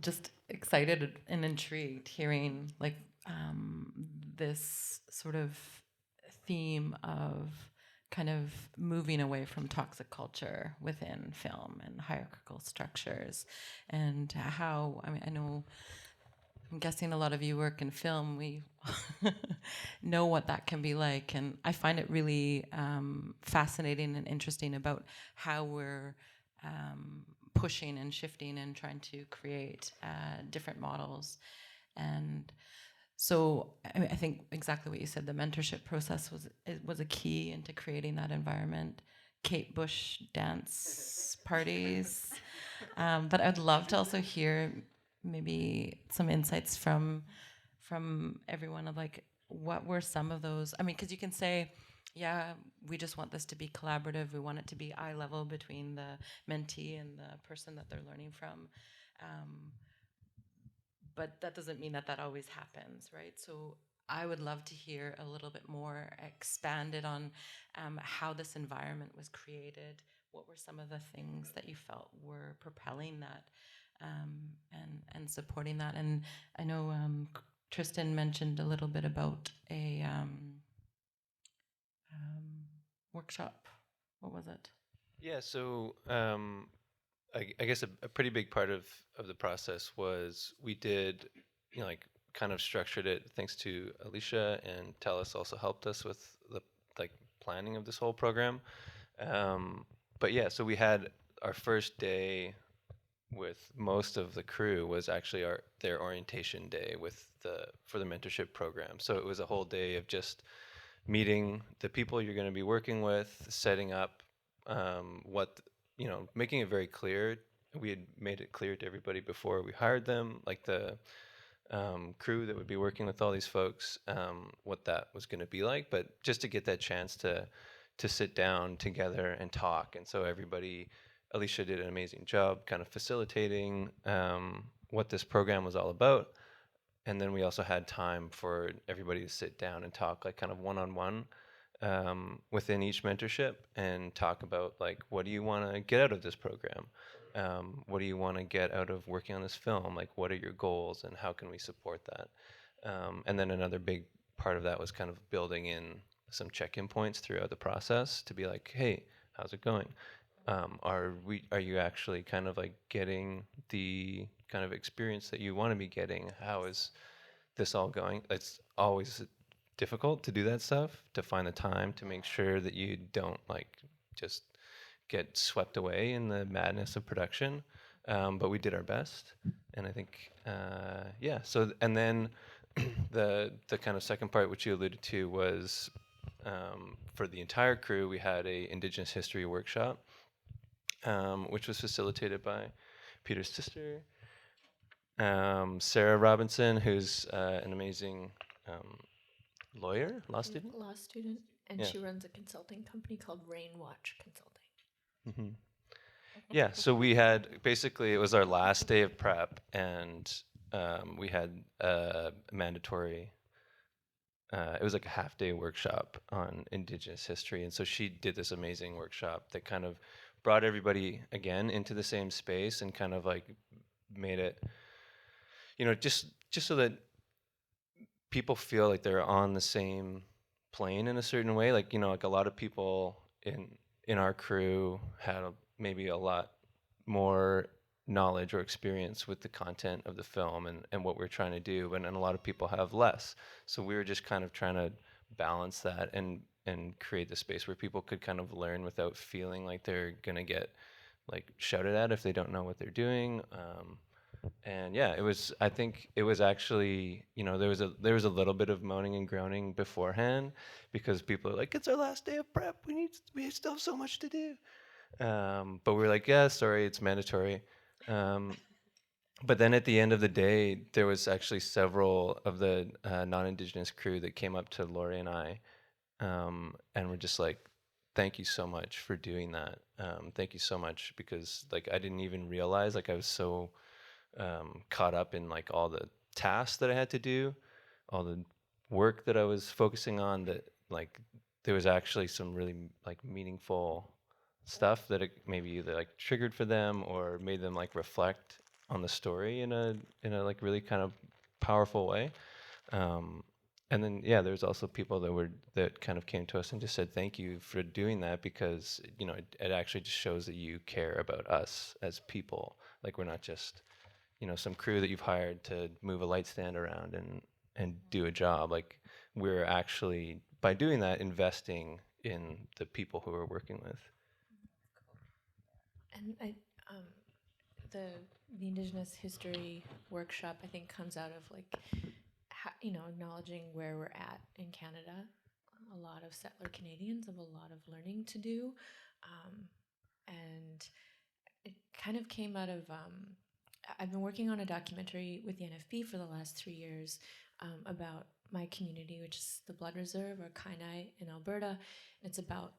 just excited and intrigued hearing like this sort of theme of kind of moving away from toxic culture within film and hierarchical structures, and how, I mean, I'm guessing a lot of you work in film, we know what that can be like, and I find it really fascinating and interesting about how we're pushing and shifting and trying to create different models. And so I think exactly what you said, the mentorship process was a key into creating that environment. Kate Bush dance parties. But I'd love to also hear maybe some insights from everyone of like, what were some of those? I mean, because you can say, yeah, we just want this to be collaborative. We want it to be eye level between the mentee and the person that they're learning from. But that doesn't mean that always happens, right? So I would love to hear a little bit more expanded on how this environment was created. What were some of the things that you felt were propelling that and supporting that? And I know Tristan mentioned a little bit about a workshop. What was it? Yeah, so I guess a pretty big part of the process was we did, like kind of structured it thanks to Alicia, and Talis also helped us with the like planning of this whole program. But yeah, so we had our first day with most of the crew was actually their orientation day for the mentorship program. So it was a whole day of just meeting the people you're going to be working with, setting up making it very clear. We had made it clear to everybody before we hired them, like the crew that would be working with all these folks, what that was going to be like. But just to get that chance to sit down together and talk. And so everybody, Alicia did an amazing job kind of facilitating what this program was all about. And then we also had time for everybody to sit down and talk, like kind of one-on-one within each mentorship, and talk about like, what do you want to get out of this program? What do you want to get out of working on this film? Like, what are your goals and how can we support that? And then another big part of that was kind of building in some check-in points throughout the process to be like, hey, how's it going? Are you actually kind of like getting the kind of experience that you want to be getting? How is this all going? It's always difficult to do that stuff, to find the time to make sure that you don't like just get swept away in the madness of production. But we did our best, and I think yeah. So and then the kind of second part, which you alluded to, was for the entire crew, we had a Indigenous history workshop, which was facilitated by Peter's sister, Sarah Robinson, who's an amazing law student, and yeah. she runs a consulting company called Rainwatch Consulting. Mm-hmm. Yeah, so we had basically it was our last day of prep, and we had a mandatory. It was like a half-day workshop on Indigenous history, and so she did this amazing workshop that kind of brought everybody again into the same space and kind of like made it, just so that people feel like they're on the same plane in a certain way. Like, like a lot of people in our crew had maybe a lot more knowledge or experience with the content of the film and what we're trying to do, and a lot of people have less. So we were just kind of trying to balance that and create the space where people could kind of learn without feeling like they're gonna get like shouted at if they don't know what they're doing. And yeah, I think it was actually, there was a little bit of moaning and groaning beforehand because people are like, it's our last day of prep. We still have so much to do. But we were like, yeah, sorry, it's mandatory. But then at the end of the day, there was actually several of the non-Indigenous crew that came up to Lori and I, and were just like, thank you so much for doing that. Thank you so much, because like I didn't even realize, like I was so caught up in like all the tasks that I had to do, all the work that I was focusing on, that like there was actually some really like meaningful stuff that it maybe either like triggered for them or made them like reflect on the story in a like really kind of powerful way. And then yeah, there's also people that kind of came to us and just said thank you for doing that, because it actually just shows that you care about us as people. Like we're not just some crew that you've hired to move a light stand around and do a job. Like we're actually, by doing that, investing in the people who we're working with. And the Indigenous history workshop, I think, comes out of like, acknowledging where we're at in Canada. A lot of settler Canadians have a lot of learning to do, and it kind of came out of. I've been working on a documentary with the NFB for the last 3 years about my community, which is the Blood Reserve, or Kainai in Alberta. It's about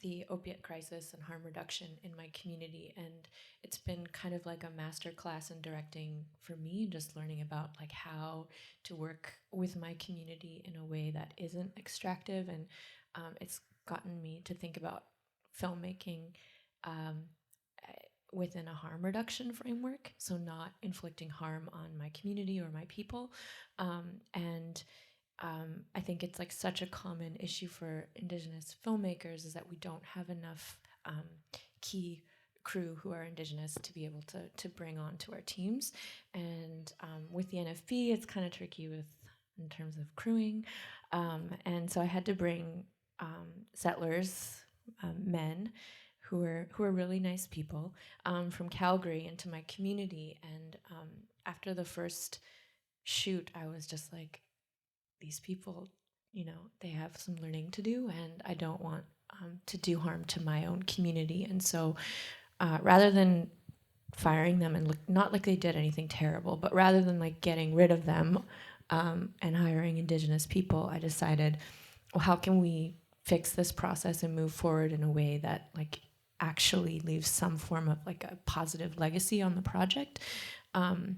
the opiate crisis and harm reduction in my community, and it's been kind of like a master class in directing for me, just learning about like how to work with my community in a way that isn't extractive, and it's gotten me to think about filmmaking within a harm reduction framework, so not inflicting harm on my community or my people. I think it's like such a common issue for Indigenous filmmakers is that we don't have enough key crew who are Indigenous to be able to bring on to our teams. And with the NFB, it's kind of tricky in terms of crewing. And so I had to bring settlers, men, who are really nice people from Calgary into my community. And after the first shoot, I was just like, these people, they have some learning to do, and I don't want to do harm to my own community. And so rather than firing them and not like they did anything terrible, but rather than like getting rid of them and hiring Indigenous people, I decided, well, how can we fix this process and move forward in a way that like actually leaves some form of like a positive legacy on the project. And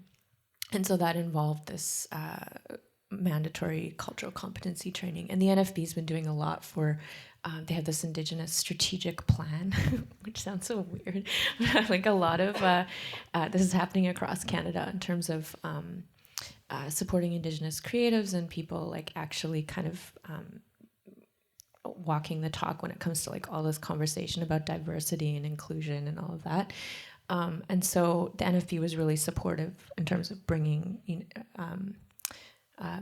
so that involved this mandatory cultural competency training. And the NFB's been doing a lot for, they have this Indigenous strategic plan, which sounds so weird. Like a lot of, this is happening across Canada in terms of supporting Indigenous creatives and people like actually kind of walking the talk when it comes to like all this conversation about diversity and inclusion and all of that. And so the NFB was really supportive in terms of bringing,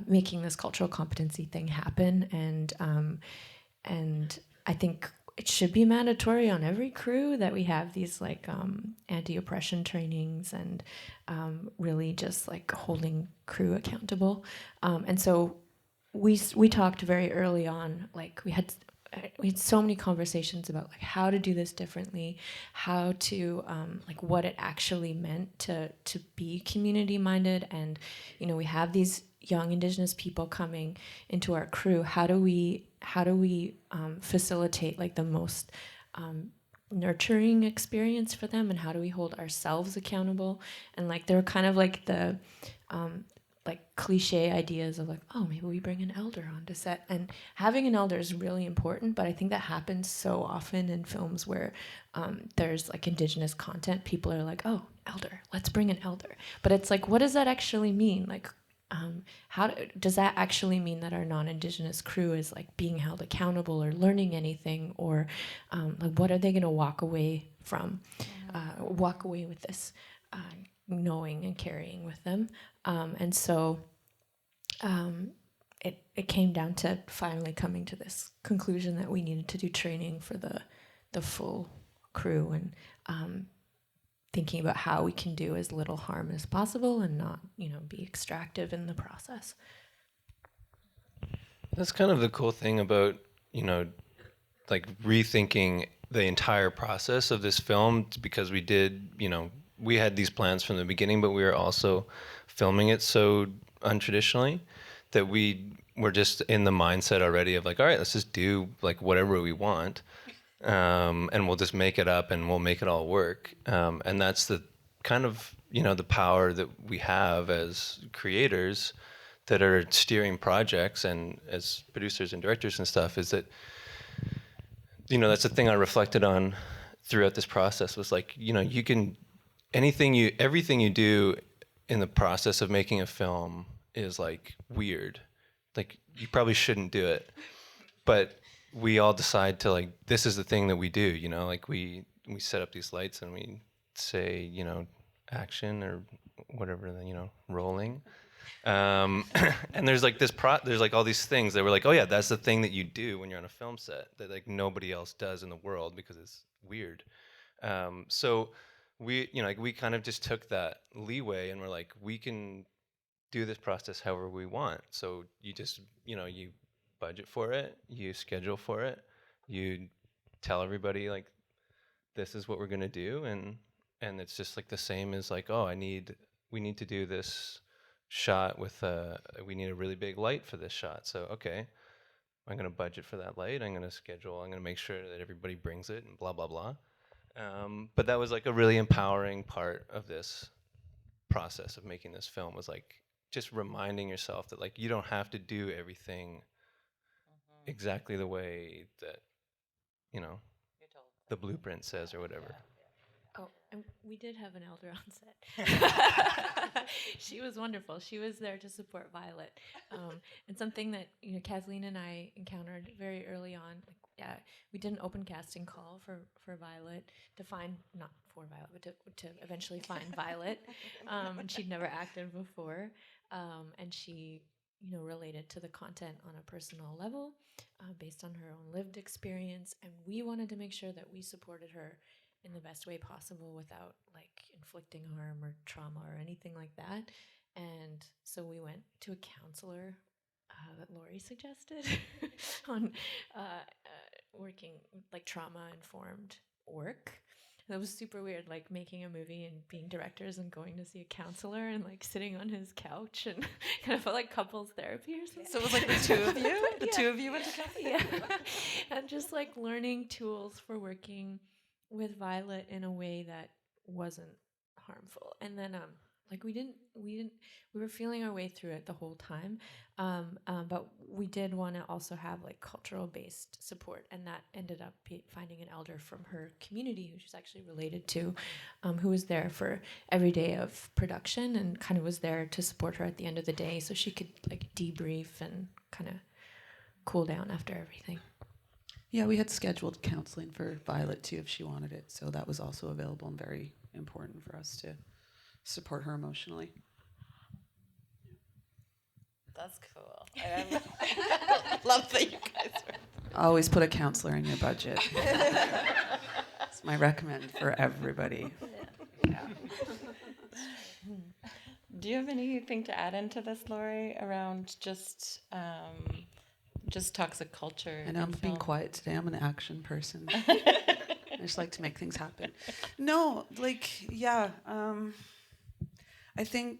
making this cultural competency thing happen. And I think it should be mandatory on every crew that we have these like anti-oppression trainings and really just like holding crew accountable. And so we talked very early on, like we had so many conversations about like how to do this differently, how to like what it actually meant to be community minded. And we have these young Indigenous people coming into our crew. How do we facilitate like the most nurturing experience for them, and how do we hold ourselves accountable? And like there were kind of like the like cliche ideas of like, oh, maybe we bring an elder onto set, and having an elder is really important, but I think that happens so often in films where there's like Indigenous content. People are like, oh, elder, let's bring an elder, but it's like, what does that actually mean? Like does that actually mean that our non-Indigenous crew is like being held accountable or learning anything, or like what are they going to walk away from, walk away with this knowing and carrying with them? And so it came down to finally coming to this conclusion that we needed to do training for the full crew, and thinking about how we can do as little harm as possible and not, be extractive in the process. That's kind of the cool thing about, like rethinking the entire process of this film, because we did, we had these plans from the beginning, but we were also filming it so untraditionally that we were just in the mindset already of like, all right, let's just do like whatever we want. And we'll just make it up and we'll make it all work. And that's the kind of, the power that we have as creators that are steering projects and as producers and directors and stuff, is that, that's the thing I reflected on throughout this process was like, you can, everything you do in the process of making a film is like weird. Like you probably shouldn't do it, but we all decide to like, this is the thing that we do, like we set up these lights and we say, action or whatever, rolling. And there's like there's like all these things that we're like, oh yeah, that's the thing that you do when you're on a film set that like nobody else does in the world because it's weird. So we, like we kind of just took that leeway and we're like, we can do this process however we want. So you just, you budget for it, you schedule for it, you tell everybody like this is what we're gonna do, and it's just like the same as like, oh, we need to do this shot with we need a really big light for this shot. So okay, I'm gonna budget for that light, I'm gonna schedule, I'm gonna make sure that everybody brings it and blah blah blah. But that was like a really empowering part of this process of making this film, was like just reminding yourself that like you don't have to do everything exactly the way that the blueprint says or whatever. Oh, and we did have an elder on set. She was wonderful. She was there to support Violet. And something that Kathleen and I encountered very early on, we did an open casting call for Violet to find, not for Violet, but to eventually find Violet. And she'd never acted before. And she related to the content on a personal level, based on her own lived experience. And we wanted to make sure that we supported her in the best way possible without like inflicting harm or trauma or anything like that. And so we went to a counselor that Lori suggested on working like trauma-informed work. That was super weird, like making a movie and being directors and going to see a counselor and like sitting on his couch and kind of felt like couples therapy or something. So it was like the two of you? The two of you went to counseling? Yeah. And just like learning tools for working with Violet in a way that wasn't harmful. And then like we were feeling our way through it the whole time. But we did want to also have like cultural based support, and that ended up finding an elder from her community who she's actually related to, who was there for every day of production and kind of was there to support her at the end of the day so she could like debrief and kind of cool down after everything. Yeah, we had scheduled counseling for Violet too if she wanted it, so that was also available and very important for us to support her emotionally. That's cool. I love that you guys are. Always put a counselor in your budget. That's my recommend for everybody. Yeah. Do you have anything to add into this, Lori, around just toxic culture? I know I'm being quiet today. I'm an action person. I just like to make things happen. No, like, yeah. I think,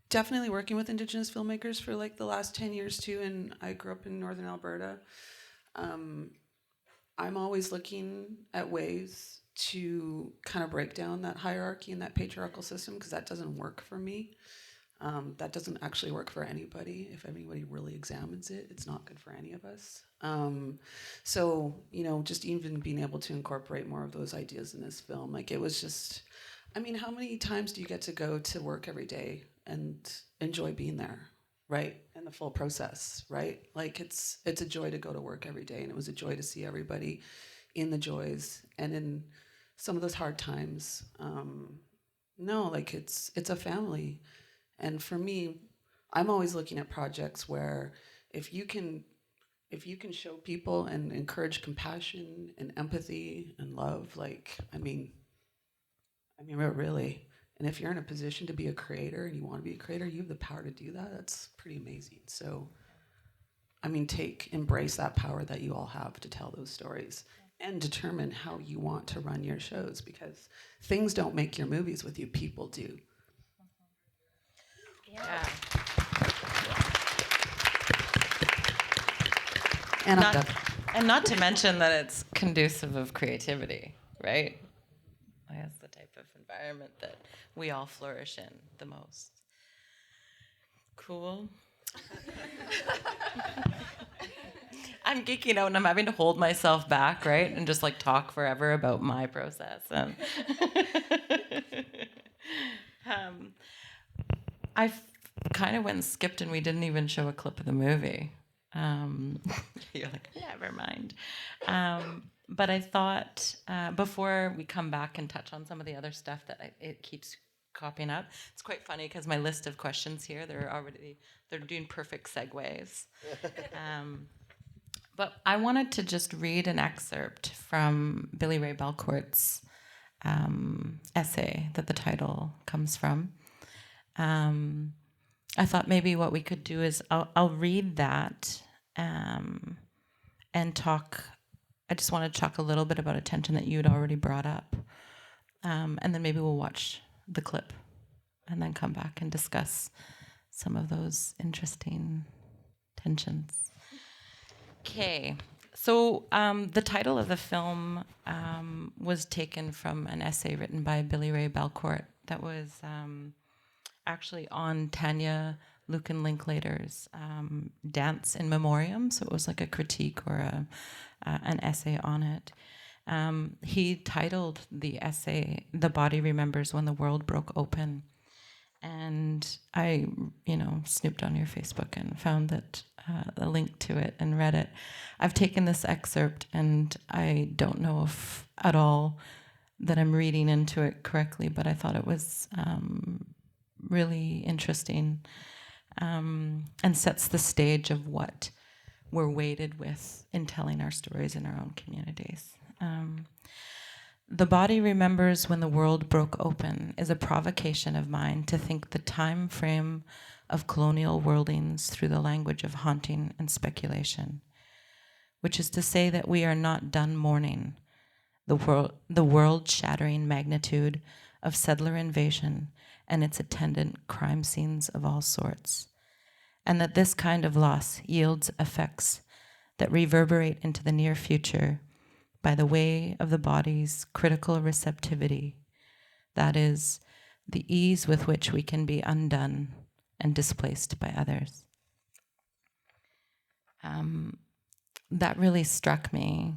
definitely working with Indigenous filmmakers for like the last 10 years too, and I grew up in Northern Alberta. I'm always looking at ways to kind of break down that hierarchy and that patriarchal system, because that doesn't work for me. That doesn't actually work for anybody. If anybody really examines it, it's not good for any of us. So, just even being able to incorporate more of those ideas in this film, like it was just, I mean, how many times do you get to go to work every day and enjoy being there, right? And the full process, right? Like it's a joy to go to work every day, and it was a joy to see everybody in the joys and in some of those hard times. No, like it's a family. And for me, I'm always looking at projects where if you can show people and encourage compassion and empathy and love, like, I mean, really. And if you're in a position to be a creator and you want to be a creator, you have the power to do that. That's pretty amazing. So, I mean, embrace that power that you all have to tell those stories and determine how you want to run your shows, because things don't make your movies with you, people do. Yeah. And not to mention that it's conducive of creativity, right? That's the type of environment that we all flourish in the most. Cool. I'm geeking out and I'm having to hold myself back, right? And just like talk forever about my process. And I kind of went and skipped and we didn't even show a clip of the movie. You're like, never mind. But I thought before we come back and touch on some of the other stuff that it keeps copying up, it's quite funny because my list of questions here, they're doing perfect segues. But I wanted to just read an excerpt from Billy Ray Belcourt's essay that the title comes from. I thought maybe what we could do is I'll read that and talk. I just want to talk a little bit about a tension that you had already brought up. And then maybe we'll watch the clip and then come back and discuss some of those interesting tensions. Okay, so the title of the film was taken from an essay written by Billy Ray Belcourt that was actually on Tanya Lucan Linklater's Dance in Memoriam. So it was like a critique or an essay on it. He titled the essay, "The Body Remembers When the World Broke Open." And I, snooped on your Facebook and found that a link to it and read it. I've taken this excerpt and I don't know if at all that I'm reading into it correctly, but I thought it was really interesting and sets the stage of what we're weighted with in telling our stories in our own communities. The body remembers when the world broke open is a provocation of mine to think the time frame of colonial worldings through the language of haunting and speculation, which is to say that we are not done mourning the world-shattering magnitude of settler invasion and its attendant crime scenes of all sorts, and that this kind of loss yields effects that reverberate into the near future by the way of the body's critical receptivity, that is, the ease with which we can be undone and displaced by others. That really struck me,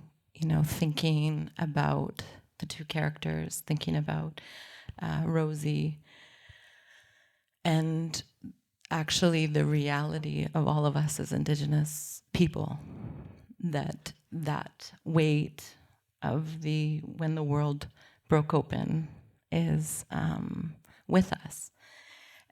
thinking about the two characters, thinking about Rosie, and actually the reality of all of us as Indigenous people, that weight of when the world broke open is with us.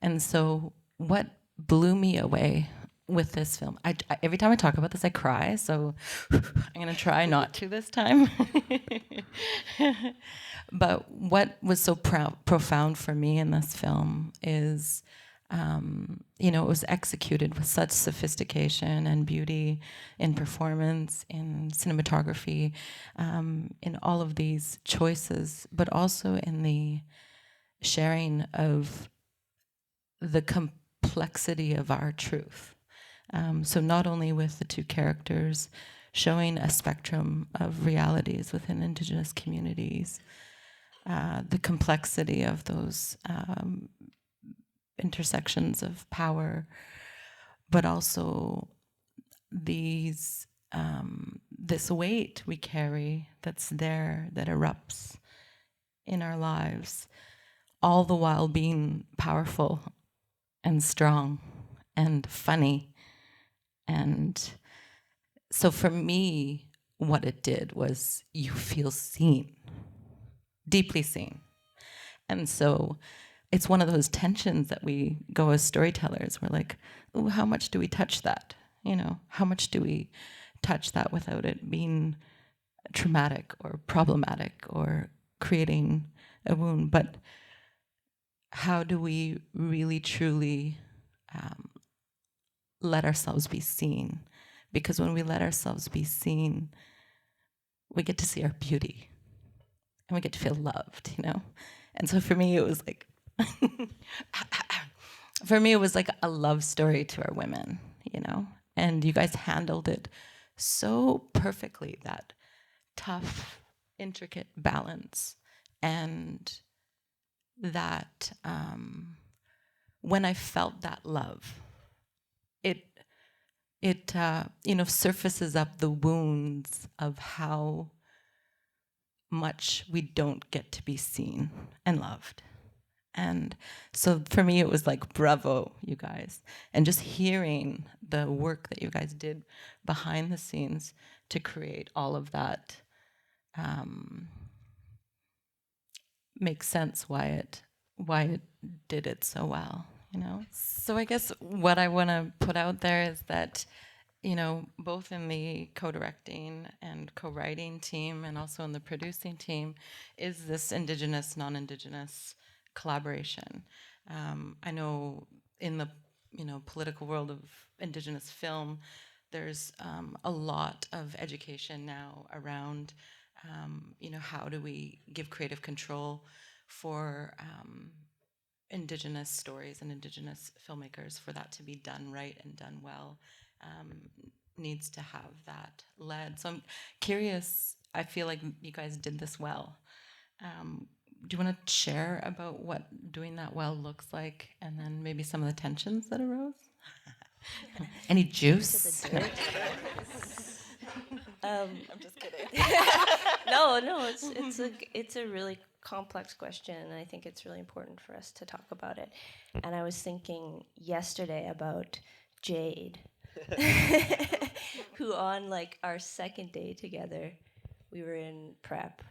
And so what blew me away with this film, I every time I talk about this, I cry, so I'm going to try not to this time. But what was so profound for me in this film is, it was executed with such sophistication and beauty in performance, in cinematography, in all of these choices, but also in the sharing of the complexity of our truth. So not only with the two characters showing a spectrum of realities within Indigenous communities, the complexity of those intersections of power, but also these this weight we carry that's there, that erupts in our lives, all the while being powerful and strong and funny. And so for me, what it did was you feel seen, deeply seen. And so it's one of those tensions that we go as storytellers. We're like, ooh, how much do we touch that? You know, how much do we touch that without it being traumatic or problematic or creating a wound? But how do we really, truly let ourselves be seen? Because when we let ourselves be seen, we get to see our beauty and we get to feel loved, you know? And so for me, it was like, for me, it was like a love story to our women, you know? And you guys handled it so perfectly, that tough, intricate balance. And that when I felt that love, it you know, surfaces up the wounds of how much we don't get to be seen and loved. And so for me, it was like, bravo, you guys. And just hearing the work that you guys did behind the scenes to create all of that makes sense why it did it so well, you know? So I guess what I want to put out there is that, you know, both in the co-directing and co-writing team and also in the producing team is this Indigenous, non-Indigenous collaboration. I know in the, you know, political world of Indigenous film, there's a lot of education now around, you know, how do we give creative control for Indigenous stories and Indigenous filmmakers, for that to be done right and done well. Needs to have that led. So I'm curious, I feel like you guys did this well. Do you want to share about what doing that well looks like, and then maybe some of the tensions that arose? Any juice? No. I'm just kidding. No, it's a really complex question, and I think it's really important for us to talk about it. And I was thinking yesterday about Jade, who on like our second day together, we were in prep,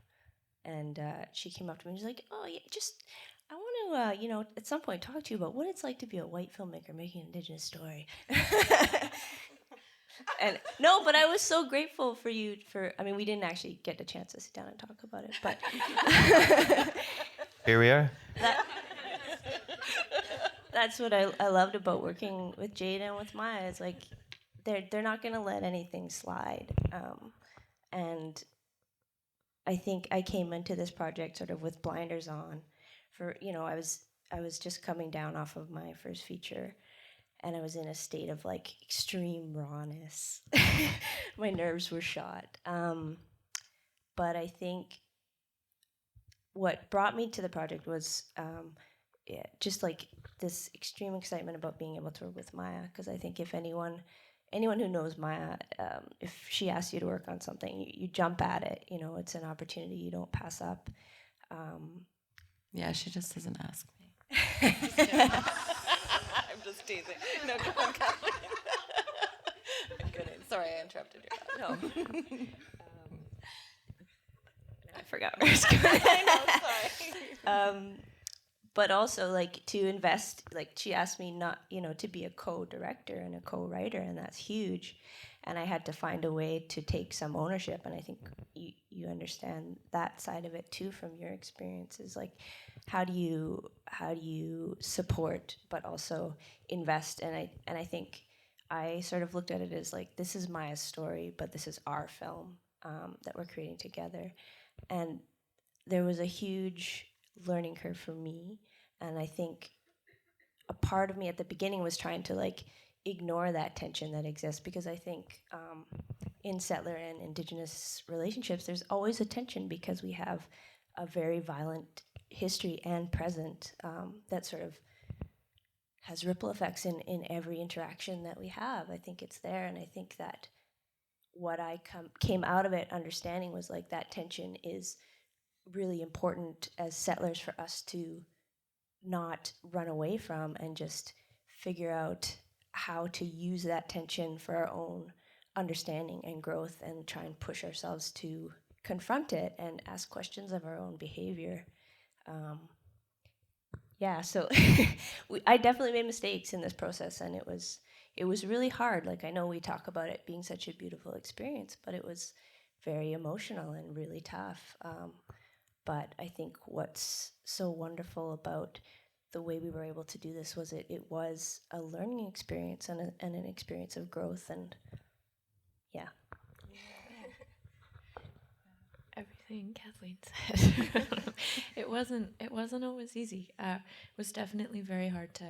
and she came up to me and was like, "Oh yeah, just I want to, you know, at some point talk to you about what it's like to be a white filmmaker making an Indigenous story." And no, but I was so grateful for you for, I mean, we didn't actually get a chance to sit down and talk about it, but Here we are. That's what I loved about working with Jade and with Maya. It's like they're not going to let anything slide. And I think I came into this project sort of with blinders on. For, you know, I was just coming down off of my first feature, and I was in a state of like extreme rawness. My nerves were shot. But I think what brought me to the project was just like this extreme excitement about being able to work with Maya. Because I think if anyone who knows Maya, if she asks you to work on something, you jump at it. You know, it's an opportunity you don't pass up. Yeah, she just doesn't ask me. I'm just teasing. No, come on, Kathleen. I'm kidding. Sorry, I interrupted you. No. I forgot where I was going. I know, sorry. But also, like, to invest, like, she asked me not, you know, to be a co-director and a co-writer, and that's huge. And I had to find a way to take some ownership, and I think you understand that side of it too from your experiences. Like, how do you support but also invest? And I think I sort of looked at it as like, this is Maya's story, but this is our film that we're creating together. And there was a huge learning curve for me, and I think a part of me at the beginning was trying to like ignore that tension that exists, because I think in settler and indigenous relationships, there's always a tension because we have a very violent history and present that sort of has ripple effects in every interaction that we have. I think it's there, and I think that what I came out of it understanding was like that tension is really important as settlers for us to not run away from and just figure out how to use that tension for our own understanding and growth and try and push ourselves to confront it and ask questions of our own behavior. So I definitely made mistakes in this process, and it was really hard. Like, I know we talk about it being such a beautiful experience, but it was very emotional and really tough. But I think what's so wonderful about the way we were able to do this was it was a learning experience and an experience of growth, and yeah. Everything Kathleen said. It wasn't always easy. It was definitely very hard to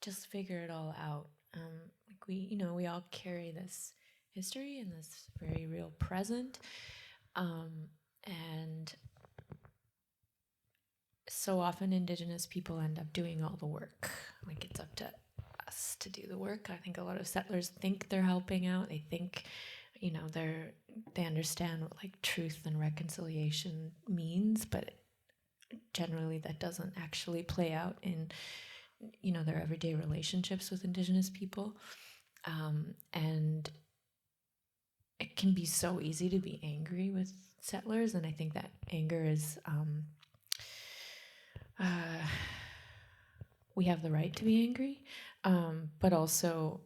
just figure it all out. Like we all carry this history and this very real present, and so often Indigenous people end up doing all the work. Like, it's up to us to do the work. I think a lot of settlers think they're helping out. They think, they understand what like truth and reconciliation means, but generally that doesn't actually play out in their everyday relationships with Indigenous people. And it can be so easy to be angry with settlers, and I think that anger is we have the right to be angry, but also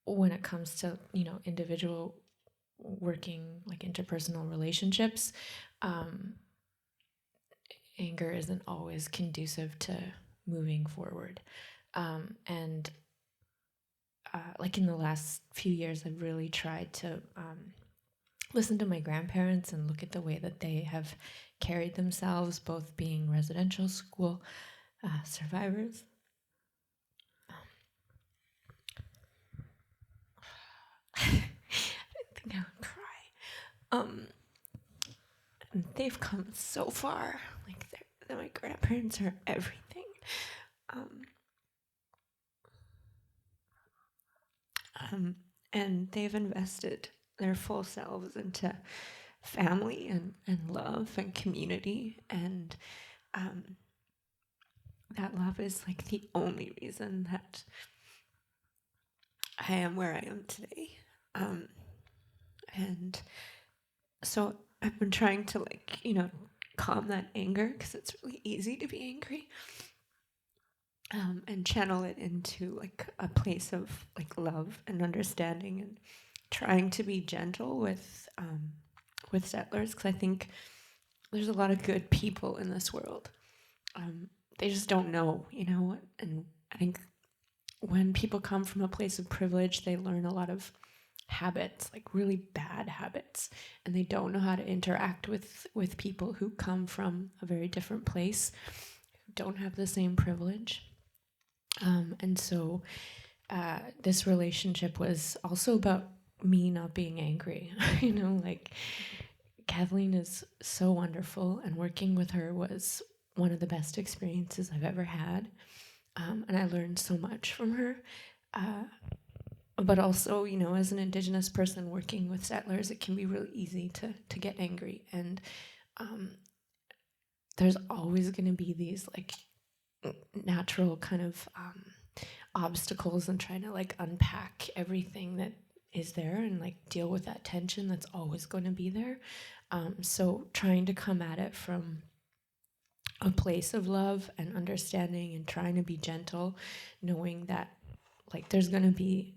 when it comes to individual working, like interpersonal relationships, anger isn't always conducive to moving forward. And like in the last few years, I've really tried to listen to my grandparents and look at the way that they have carried themselves, both being residential school survivors. I think I would cry. They've come so far. Like, my grandparents are everything. And they've invested their full selves into family and love and community, and that love is like the only reason that I am where I am today. And so I've been trying to calm that anger, because it's really easy to be angry, and channel it into like a place of like love and understanding, and trying to be gentle with settlers, because I think there's a lot of good people in this world. They just don't know, and I think when people come from a place of privilege, they learn a lot of habits, like really bad habits, and they don't know how to interact with people who come from a very different place, who don't have the same privilege. And so this relationship was also about me not being angry. Like, Kathleen is so wonderful, and working with her was one of the best experiences I've ever had. And I learned so much from her. But also, as an Indigenous person working with settlers, it can be really easy to get angry. And there's always going to be these like natural kind of obstacles in trying to like unpack everything that is there and like deal with that tension that's always going to be there. So trying to come at it from a place of love and understanding, and trying to be gentle, knowing that like there's going to be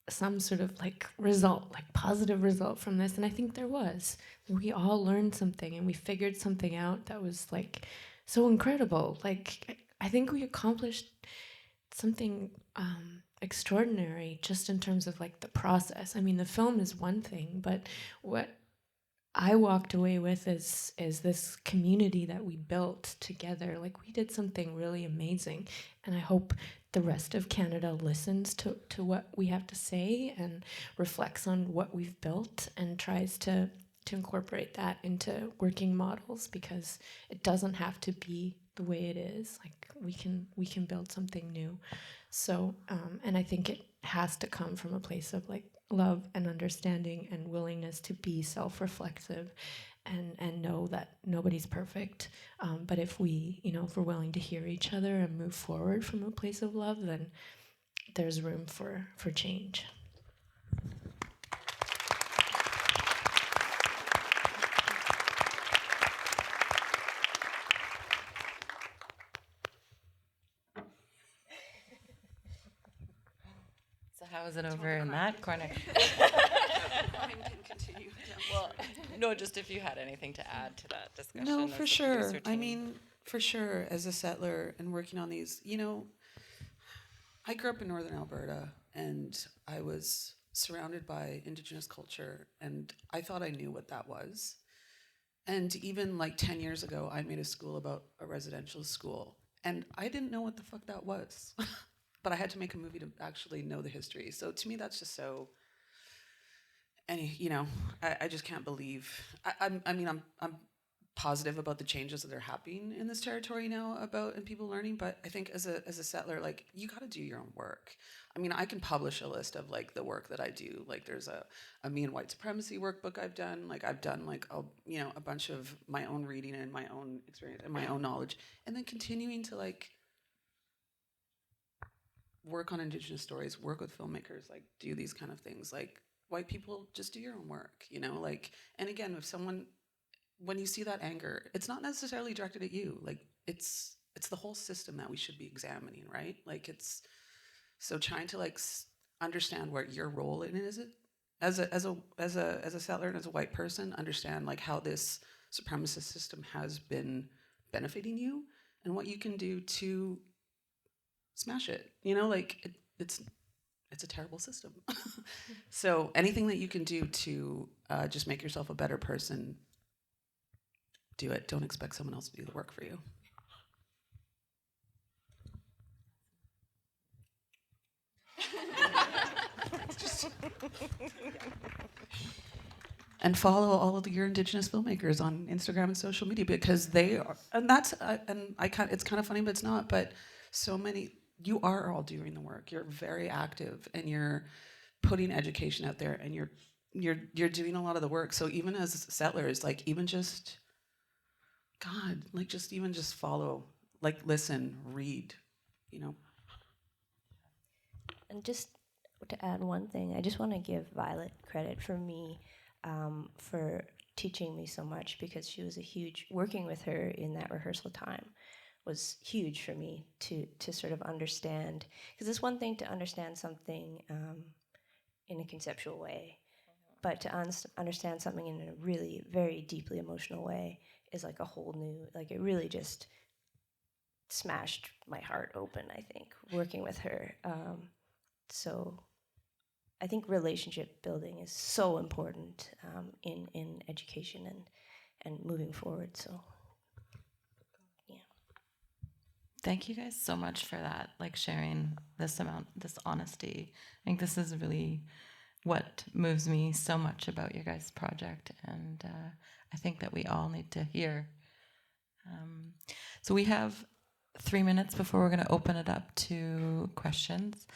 some sort of like result, like positive result from this. And I think there was. We all learned something, and we figured something out that was like so incredible. Like, I think we accomplished something extraordinary just in terms of like the process. I mean, the film is one thing, but what I walked away with is this community that we built together. Like, we did something really amazing, and I hope the rest of Canada listens to what we have to say and reflects on what we've built and tries to incorporate that into working models, because it doesn't have to be the way it is. Like we can build something new. So and I think it has to come from a place of like love and understanding and willingness to be self-reflexive and know that nobody's perfect. But if we, if we're willing to hear each other and move forward from a place of love, then there's room for change. So how is it over in that corner? Well, no, just if you had anything to add to that discussion. No, as for the sure. producer I team. mean, for sure, as a settler and working on these, I grew up in Northern Alberta, and I was surrounded by Indigenous culture, and I thought I knew what that was. And even like 10 years ago, I made a school about a residential school, and I didn't know what the fuck that was. But I had to make a movie to actually know the history. So to me, that's just so... I just can't believe. I'm positive about the changes that are happening in this territory now and people learning. But I think as a settler, like, you got to do your own work. I mean, I can publish a list of like the work that I do. Like, there's a me and white supremacy workbook I've done. Like, I've done like a bunch of my own reading and my own experience and my own knowledge, and then continuing to like work on Indigenous stories, work with filmmakers, like do these kind of things, like. White people, just do your own work, like, and again, when you see that anger, it's not necessarily directed at you. Like, it's the whole system that we should be examining, right? Like, it's so trying to like understand what your role in it is, as a settler and as a white person, understand like how this supremacist system has been benefiting you and what you can do to smash it. It's a terrible system. So anything that you can do to just make yourself a better person, do it. Don't expect someone else to do the work for you. And follow all of your Indigenous filmmakers on Instagram and social media, because they are, and that's, it's kind of funny, but it's not, but so many, you are all doing the work. You're very active, and you're putting education out there, and you're doing a lot of the work. So even as settlers, like, even just, God, like, just even just follow, like, listen, read, And just to add one thing, I just want to give Violet credit for me, for teaching me so much, because she was working with her in that rehearsal time was huge for me to sort of understand, because it's one thing to understand something in a conceptual way, but to understand something in a really very deeply emotional way is like a whole new, like, it really just smashed my heart open, I think, working with her. So I think relationship building is so important in education and moving forward, so. Thank you guys so much for that, like sharing this honesty. I think this is really what moves me so much about your guys' project, and I think that we all need to hear. So we have 3 minutes before we're going to open it up to questions.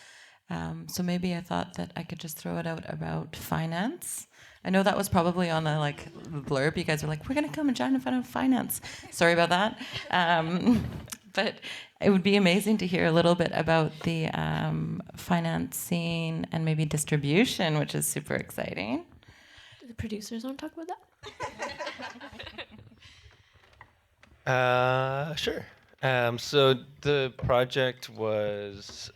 So maybe I thought that I could just throw it out about finance. I know that was probably on the blurb. You guys were like, we're going to come and chat about finance. Sorry about that. But it would be amazing to hear a little bit about the financing and maybe distribution, which is super exciting. Do the producers want to talk about that? Sure. So the project was,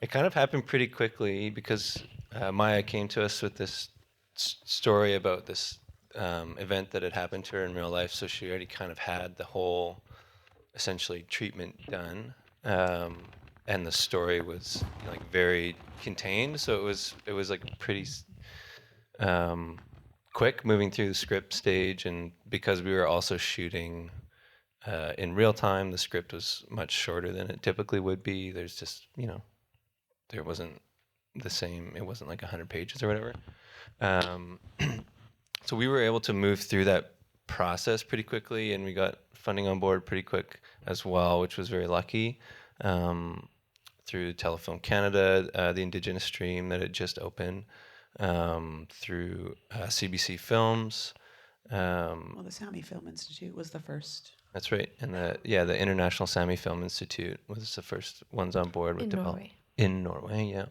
it kind of happened pretty quickly, because Maya came to us with this story about this event that had happened to her in real life, so she already kind of had the whole, essentially, treatment done, and the story was like very contained. So it was like pretty quick moving through the script stage, and because we were also shooting in real time. The script was much shorter than it typically would be. There's just, there wasn't the same, it wasn't like 100 pages or whatever. So we were able to move through that process pretty quickly, and we got funding on board pretty quick as well, which was very lucky. Through Telefilm Canada, the Indigenous stream that had just opened, through CBC Films. Well, the Sami Film Institute was the first. That's right, and the International Sami Film Institute was the first ones on board with Norway. In Norway, yeah.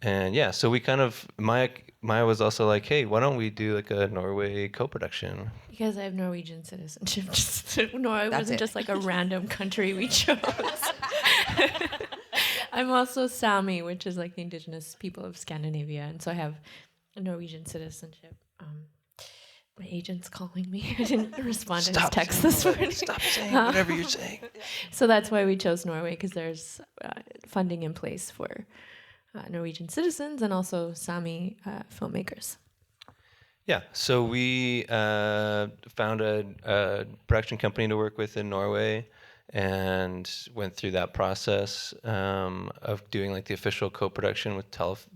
And yeah, so we kind of Maya was also like, hey, why don't we do like a Norway co-production? Because I have Norwegian citizenship. Norway That's wasn't it. just like a random country we chose. I'm also Sami, which is like the indigenous people of Scandinavia, and so I have a Norwegian citizenship. My agent's calling me. I didn't respond to his text this morning. Stop saying whatever you're saying. So that's why we chose Norway, because there's funding in place for Norwegian citizens and also Sami filmmakers. Yeah, so we found a production company to work with in Norway and went through that process of doing like the official co-production with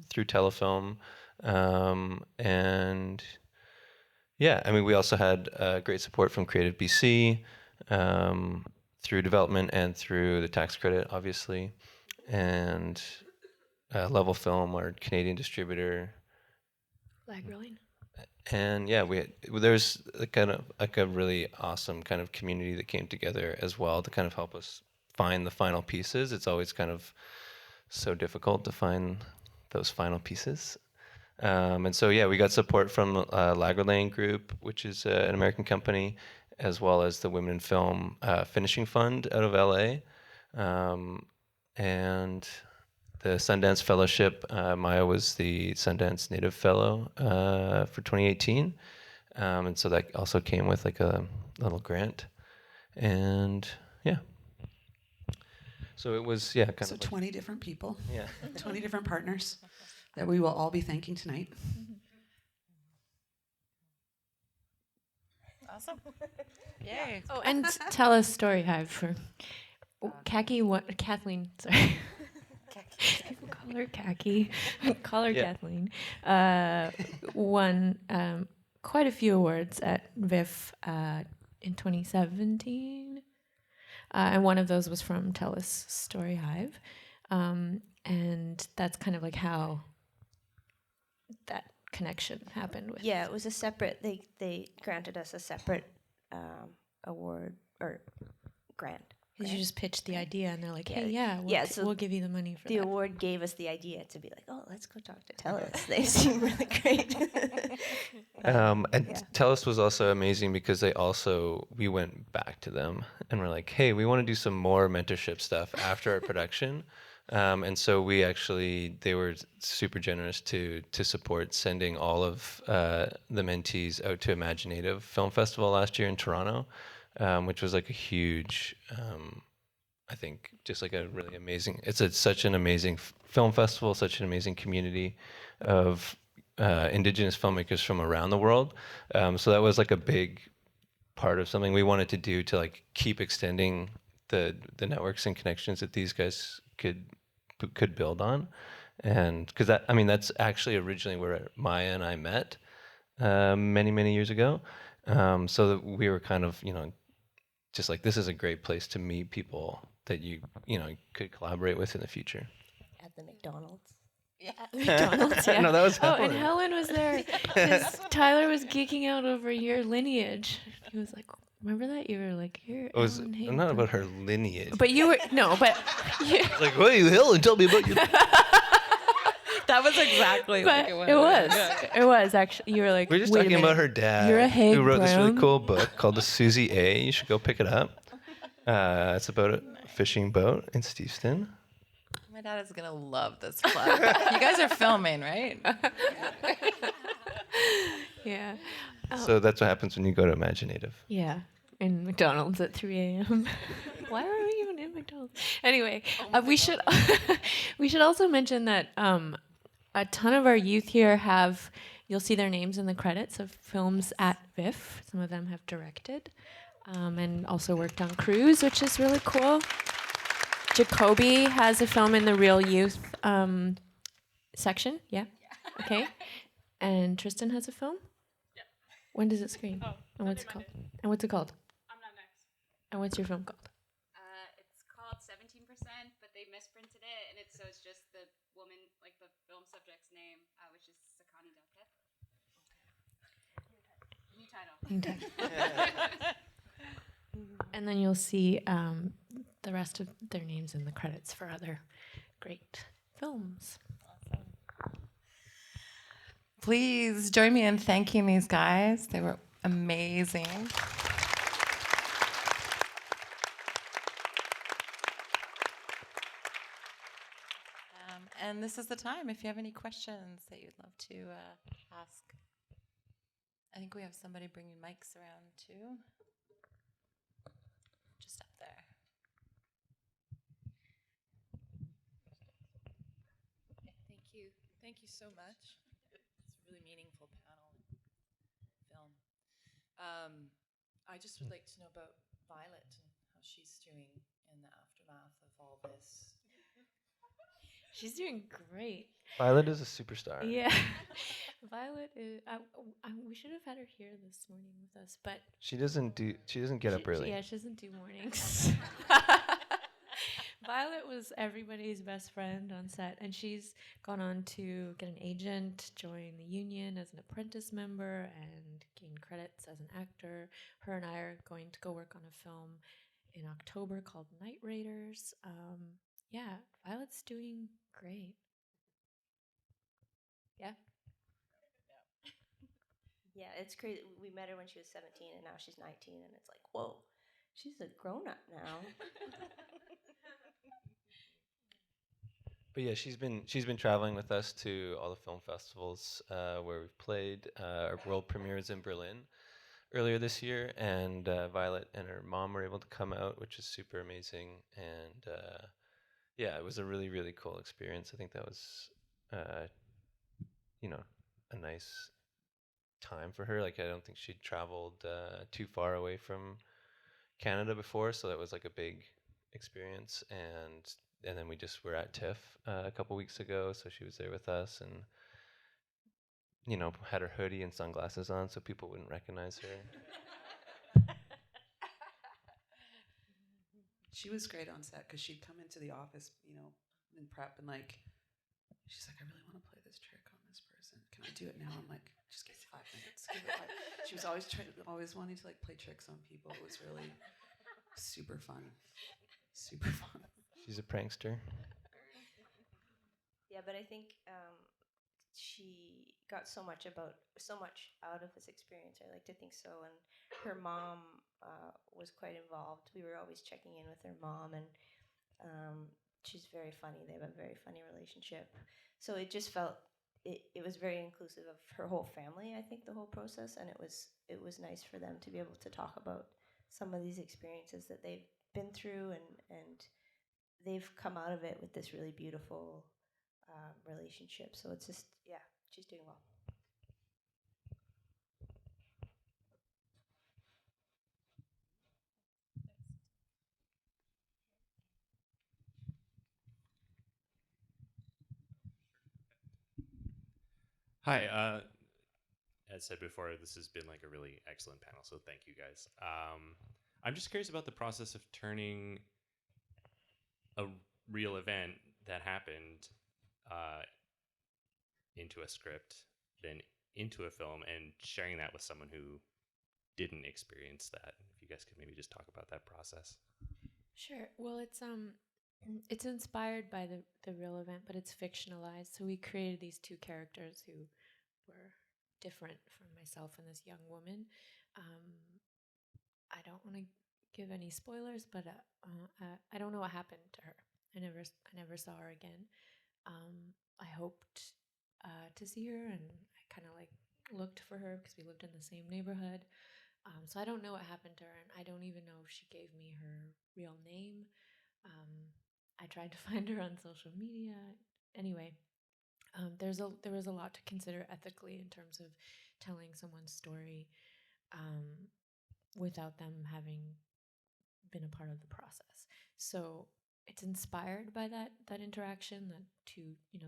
through Telefilm. And yeah, I mean, we also had great support from Creative BC through development and through the tax credit, obviously. And Level Film, our Canadian distributor. Lagerline. And yeah, there's kind of like a really awesome kind of community that came together as well to kind of help us find the final pieces. It's always kind of so difficult to find those final pieces. And so yeah, we got support from Lagerline Group, which is an American company, as well as the Women in Film Finishing Fund out of LA. And the Sundance Fellowship, Maya was the Sundance Native Fellow for 2018. And so that also came with like a little grant. And yeah. So it was, yeah, kind So of like, 20 different people. Yeah. 20 different partners that we will all be thanking tonight. Awesome. Yay. Oh, and tell us Story Hive for Kathleen. Sorry. People call her Khaki. Call her Yeah. Kathleen. Won quite a few awards at VIF in 2017. And one of those was from TELUS Story Hive. And that's kind of like how that connection happened with. Yeah, it was a separate. They granted us a separate award or grant. Because you just pitched the idea, and they're like, Yeah. "Hey, yeah, So we'll give you the money for the that." award gave us the idea to be like, oh, let's go talk to TELUS. They seem really great. And Yeah. TELUS was also amazing because we went back to them and we're like, hey, we want to do some more mentorship stuff after our production. And so they were super generous to support sending all of the mentees out to Imaginative Film Festival last year in Toronto, which was like a huge, I think, just like a really amazing, such an amazing film festival, such an amazing community of Indigenous filmmakers from around the world. So that was like a big part of something we wanted to do to like keep extending the networks and connections that these guys could build on. And because that's actually originally where Maya and I met many years ago. So that we were kind of, just like, this is a great place to meet people that you could collaborate with in the future. At the McDonald's. Yeah. McDonald's, yeah. No, that was and Helen. Helen was there because Tyler was geeking out over your lineage. He was like, "Remember that? You were like, you're It was Ellen not Hayden." about her lineage. But you were but you, Like, hey, Helen, tell me about your. That was exactly but like it was. it was. Yeah. It was actually. You were like, We're just "Wait a talking about minute, her dad, You're a Haig who wrote this really Brown." cool book called The Susie A. You should go pick it up. It's about a fishing boat in Steveston. My dad is gonna love this club. You guys are filming, right? Yeah. So that's what happens when you go to Imaginative. Yeah, in McDonald's at 3 a.m. Why were we even in McDonald's? Anyway, we should we should also mention that a ton of our youth here have You'll see their names in the credits of films at VIF. Some of them have directed and also worked on crews, which is really cool. Jacoby has a film in the Real Youth section. Yeah. Okay. And Tristan has a film. Yeah. When does it screen? Oh, and what's it called? And what's it called? I'm not next. And what's your film called? It's called 17%, but they misprinted it, and it's just the woman, like the film subject's name, which is Sakani Dalketh. New title. New title. And then you'll see the rest of their names in the credits for other great films. Please join me in thanking these guys. They were amazing. And this is the time if you have any questions that you'd love to ask. I think we have somebody bringing mics around too. Just up there. Thank you. Thank you so much. It's a really meaningful panel and film. I just would like to know about Violet and how she's doing in the aftermath of all this. She's doing great. Violet is a superstar. Yeah. Violet is. We should have had her here this morning with us, but She doesn't get up early. Yeah, she doesn't do mornings. Violet was everybody's best friend on set, and she's gone on to get an agent, join the union as an apprentice member, and gain credits as an actor. Her and I are going to go work on a film in October called Night Raiders. Yeah, Violet's doing great. Yeah. Yeah, it's crazy. We met her when she was 17, and now she's 19, and it's like, whoa, she's a grown up now. But yeah, she's been traveling with us to all the film festivals where we've played. Our world premieres in Berlin earlier this year, and Violet and her mom were able to come out, which is super amazing. And yeah, it was a really, really cool experience. I think that was, a nice time for her. Like, I don't think she'd traveled too far away from Canada before, so that was like a big experience. And then we just were at TIFF a couple weeks ago, so she was there with us, and had her hoodie and sunglasses on so people wouldn't recognize her. She was great on set because she'd come into the office, in prep, and she's like, I really want to play this trick on this person. Can I do it now? I'm like, just give it 5 minutes. Give it 5. She was always wanting to play tricks on people. It was really super fun. Super fun. She's a prankster. Yeah, but I think she got so much out of this experience. I like to think so. And her mom was quite involved. We were always checking in with her mom, and she's very funny. They have a very funny relationship. So it just felt it was very inclusive of her whole family. I think the whole process, and it was nice for them to be able to talk about some of these experiences that they've been through, and they've come out of it with this really beautiful relationship. So it's just, yeah, she's doing well. Hi. As said before, this has been a really excellent panel, so thank you guys. I'm just curious about the process of turning a real event that happened into a script, then into a film, and sharing that with someone who didn't experience that. If you guys could maybe just talk about that process. Sure. Well, it's inspired by the real event, but it's fictionalized. So we created these two characters who were different from myself and this young woman. I don't want to give any spoilers, but I don't know what happened to her. I never saw her again. I hoped to see her, and I kind of looked for her because we lived in the same neighborhood. So I don't know what happened to her, and I don't even know if she gave me her real name. I tried to find her on social media. Anyway, there was a lot to consider ethically in terms of telling someone's story without them having been a part of the process. So it's inspired by that interaction,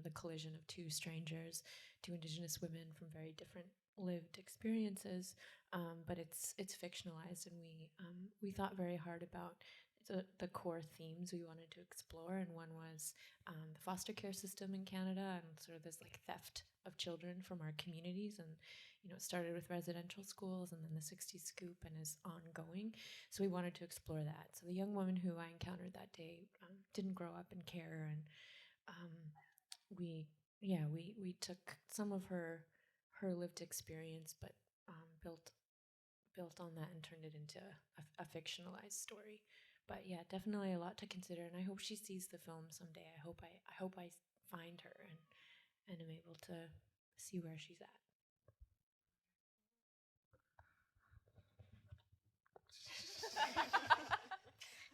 the collision of two strangers, two Indigenous women from very different lived experiences, but it's fictionalized, and we thought very hard about the core themes we wanted to explore, and one was the foster care system in Canada and sort of this like theft of children from our communities, and it started with residential schools and then the 60s Scoop and is ongoing. So we wanted to explore that. So the young woman who I encountered that day didn't grow up in care, and we took some of her lived experience, but built on that and turned it into a fictionalized story. But yeah, definitely a lot to consider, and I hope she sees the film someday. I hope I find her and am able to see where she's at.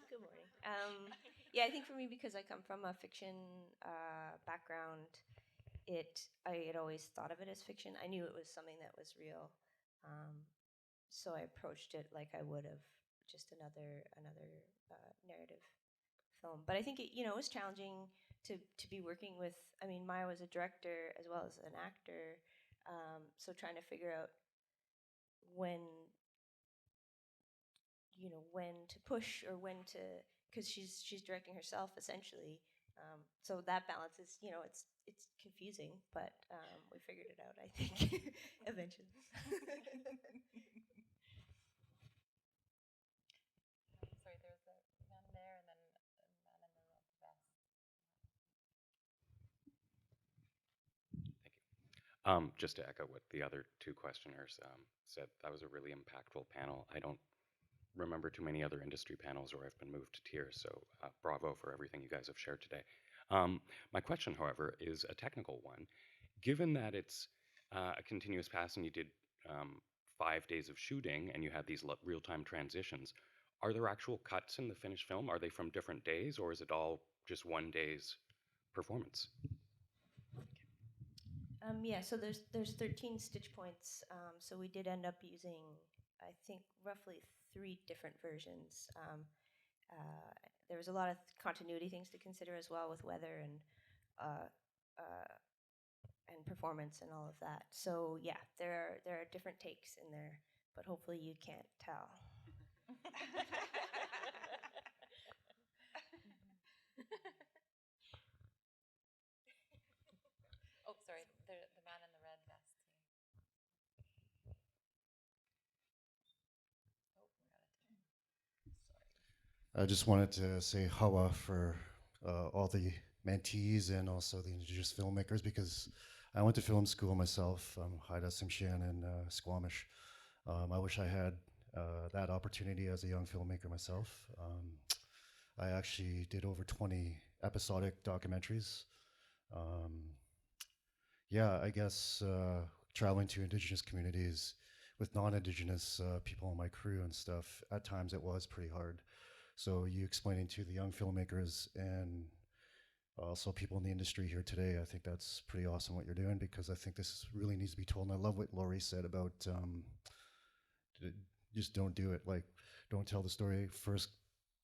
Good morning. Yeah, I think for me, because I come from a fiction background, I had always thought of it as fiction. I knew it was something that was real, so I approached it like I would have just another narrative film. But I think it was challenging to be working with. I mean, Maya was a director as well as an actor, so trying to figure out when to push or when to, because she's directing herself essentially. So that balance is it's confusing, but we figured it out, I think, eventually. Sorry, there was a man there and then a man in the red vest. Just to echo what the other two questioners said, that was a really impactful panel. I don't remember too many other industry panels where I've been moved to tears, so bravo for everything you guys have shared today. My question, however, is a technical one. Given that it's a continuous pass and you did 5 days of shooting and you had these real-time transitions, are there actual cuts in the finished film? Are they from different days, or is it all just one day's performance? Yeah, so there's 13 stitch points. So we did end up using, I think, roughly 3 different versions. There was a lot of continuity things to consider as well with weather and performance and all of that. So yeah, there are different takes in there, but hopefully you can't tell. Oh, sorry, the man in the red vest. Oh, we're out of time. Sorry. I just wanted to say hawa for all the mentees and also the Indigenous filmmakers, because I went to film school myself. I'm Haida Tsimshian and Squamish. I wish I had that opportunity as a young filmmaker myself. I actually did over 20 episodic documentaries. Yeah, I guess traveling to Indigenous communities with non-Indigenous people on my crew and stuff, at times it was pretty hard. So you explaining to the young filmmakers and also people in the industry here today, I think that's pretty awesome what you're doing, because I think this really needs to be told. And I love what Laurie said about just don't do it. Like, don't tell the story first.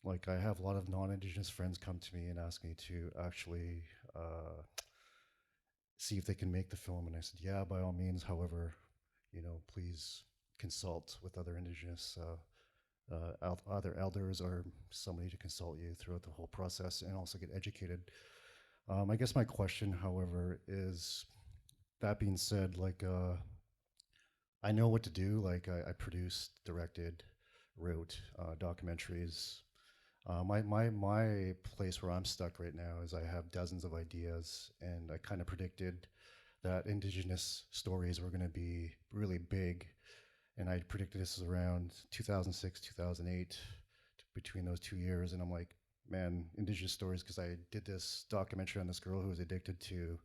Like, I have a lot of non-Indigenous friends come to me and ask me to actually see if they can make the film. And I said, yeah, by all means. However, please consult with other Indigenous other elders or somebody to consult you throughout the whole process and also get educated. I guess my question, however, is, that being said, like, I know what to do. Like, I produced, directed, wrote documentaries. My place where I'm stuck right now is I have dozens of ideas, and I kind of predicted that Indigenous stories were going to be really big. And I predicted this was around 2006, 2008, between those 2 years. And I'm like, man, Indigenous stories, because I did this documentary on this girl who was addicted to,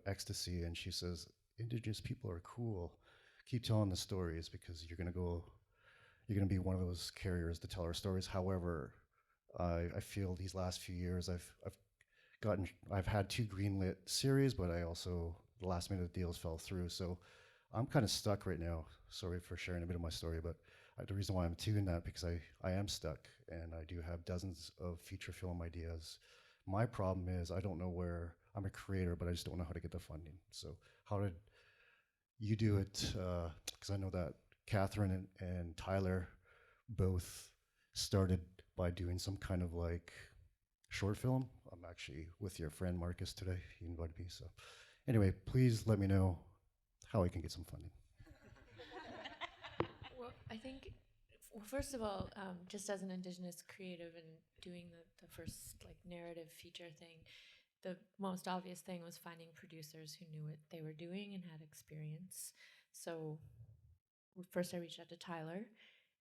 ecstasy. And she says, Indigenous people are cool. Keep telling the stories, because you're going to be one of those carriers to tell our stories. However, I feel these last few years I've I've had 2 greenlit series, but I also, the last minute deals fell through. So I'm kind of stuck right now. Sorry for sharing a bit of my story, but the reason why I'm doing that because I am stuck and I do have dozens of feature film ideas. My problem is I don't know where, I'm a creator, but I just don't know how to get the funding. So how did you do it? Because I know that Catherine and Tyler both started by doing some kind of like short film. I'm actually with your friend Marcus today. He invited me. So anyway, please let me know how I can get some funding. Well, I think, well, first of all, just as an Indigenous creative and doing the first like narrative feature thing, the most obvious thing was finding producers who knew what they were doing and had experience. So first I reached out to Tyler,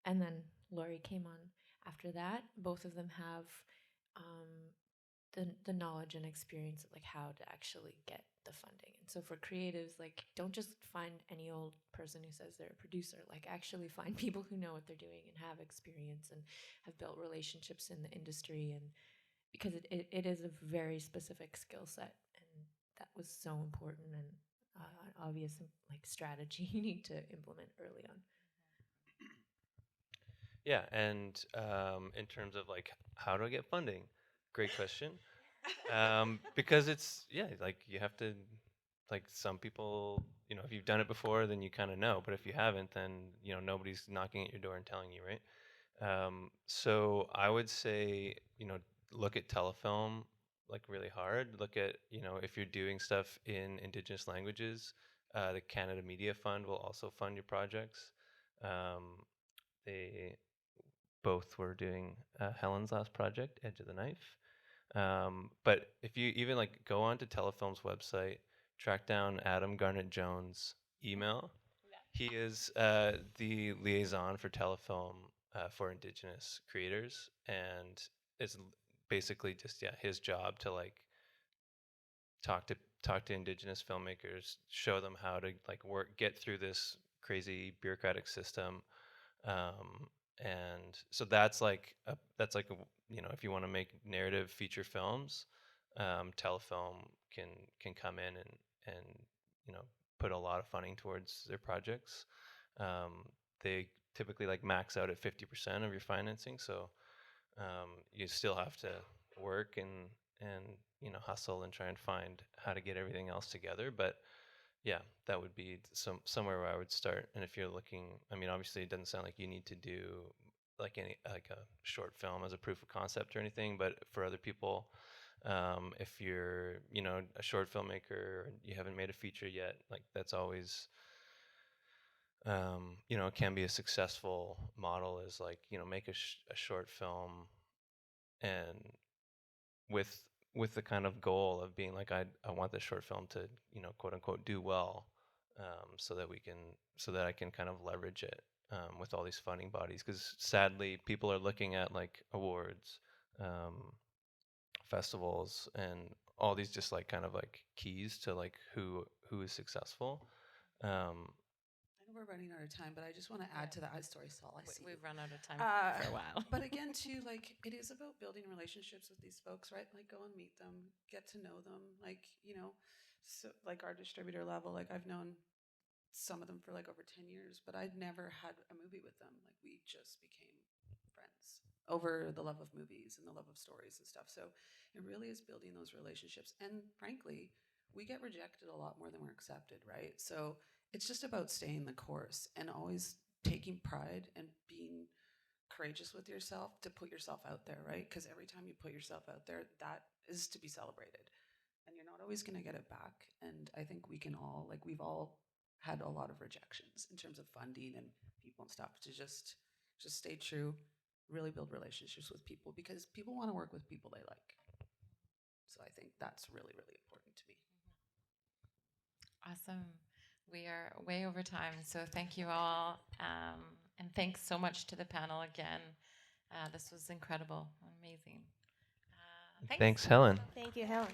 and then Laurie came on after that. Both of them have the knowledge and experience of like how to actually get the funding. And so for creatives, like don't just find any old person who says they're a producer, like actually find people who know what they're doing and have experience and have built relationships in the industry, and because it is a very specific skill set, and that was so important and an obvious like strategy you need to implement early on. Yeah, and in terms of like how do I get funding? Great question. Because it's like you have to, like some people, if you've done it before, then you kind of know. But if you haven't, then nobody's knocking at your door and telling you, right? So I would say look at telefilm like really hard. Look at if you're doing stuff in Indigenous languages, the Canada Media Fund will also fund your projects. They both were doing Helen's last project, Edge of the Knife. But if you even like go onto Telefilm's website, track down Adam Garnett-Jones' email. He is the liaison for Telefilm for Indigenous creators, and it's basically just his job to like talk to Indigenous filmmakers, show them how to like get through this crazy bureaucratic system. And so that's like if you want to make narrative feature films, Telefilm can come in and put a lot of funding towards their projects. They typically like max out at 50% of your financing, so you still have to work and hustle and try and find how to get everything else together. But yeah, that would be somewhere where I would start. And if you're looking, I mean, obviously it doesn't sound like you need to do like a short film as a proof of concept or anything, but for other people, if you're a short filmmaker and you haven't made a feature yet, like that's always it can be a successful model, is like make a short film and with the kind of goal of being like I want this short film to quote unquote do well, so that I can kind of leverage it with all these funding bodies, because sadly people are looking at like awards, festivals, and all these just like kind of like keys to like who is successful. I know we're running out of time, but I just want to add to that. Sorry, Saul. We've run out of time for a while. But again, too, like it is about building relationships with these folks, right? Like go and meet them, get to know them. Like so like our distributor level, like I've known some of them for like over 10 years, but I'd never had a movie with them. Like we just became friends over the love of movies and the love of stories and stuff. So it really is building those relationships. And frankly, we get rejected a lot more than we're accepted, right? So it's just about staying the course and always taking pride and being courageous with yourself to put yourself out there, right? Because every time you put yourself out there, that is to be celebrated. And you're not always going to get it back. And I think we can all, like we've all had a lot of rejections in terms of funding and people and stuff, to just stay true, really build relationships with people, because people want to work with people they like. So I think that's really, really important to me. Awesome. We are way over time, so thank you all. And thanks so much to the panel again. This was incredible, amazing. Thanks, Helen. Thank you, Helen.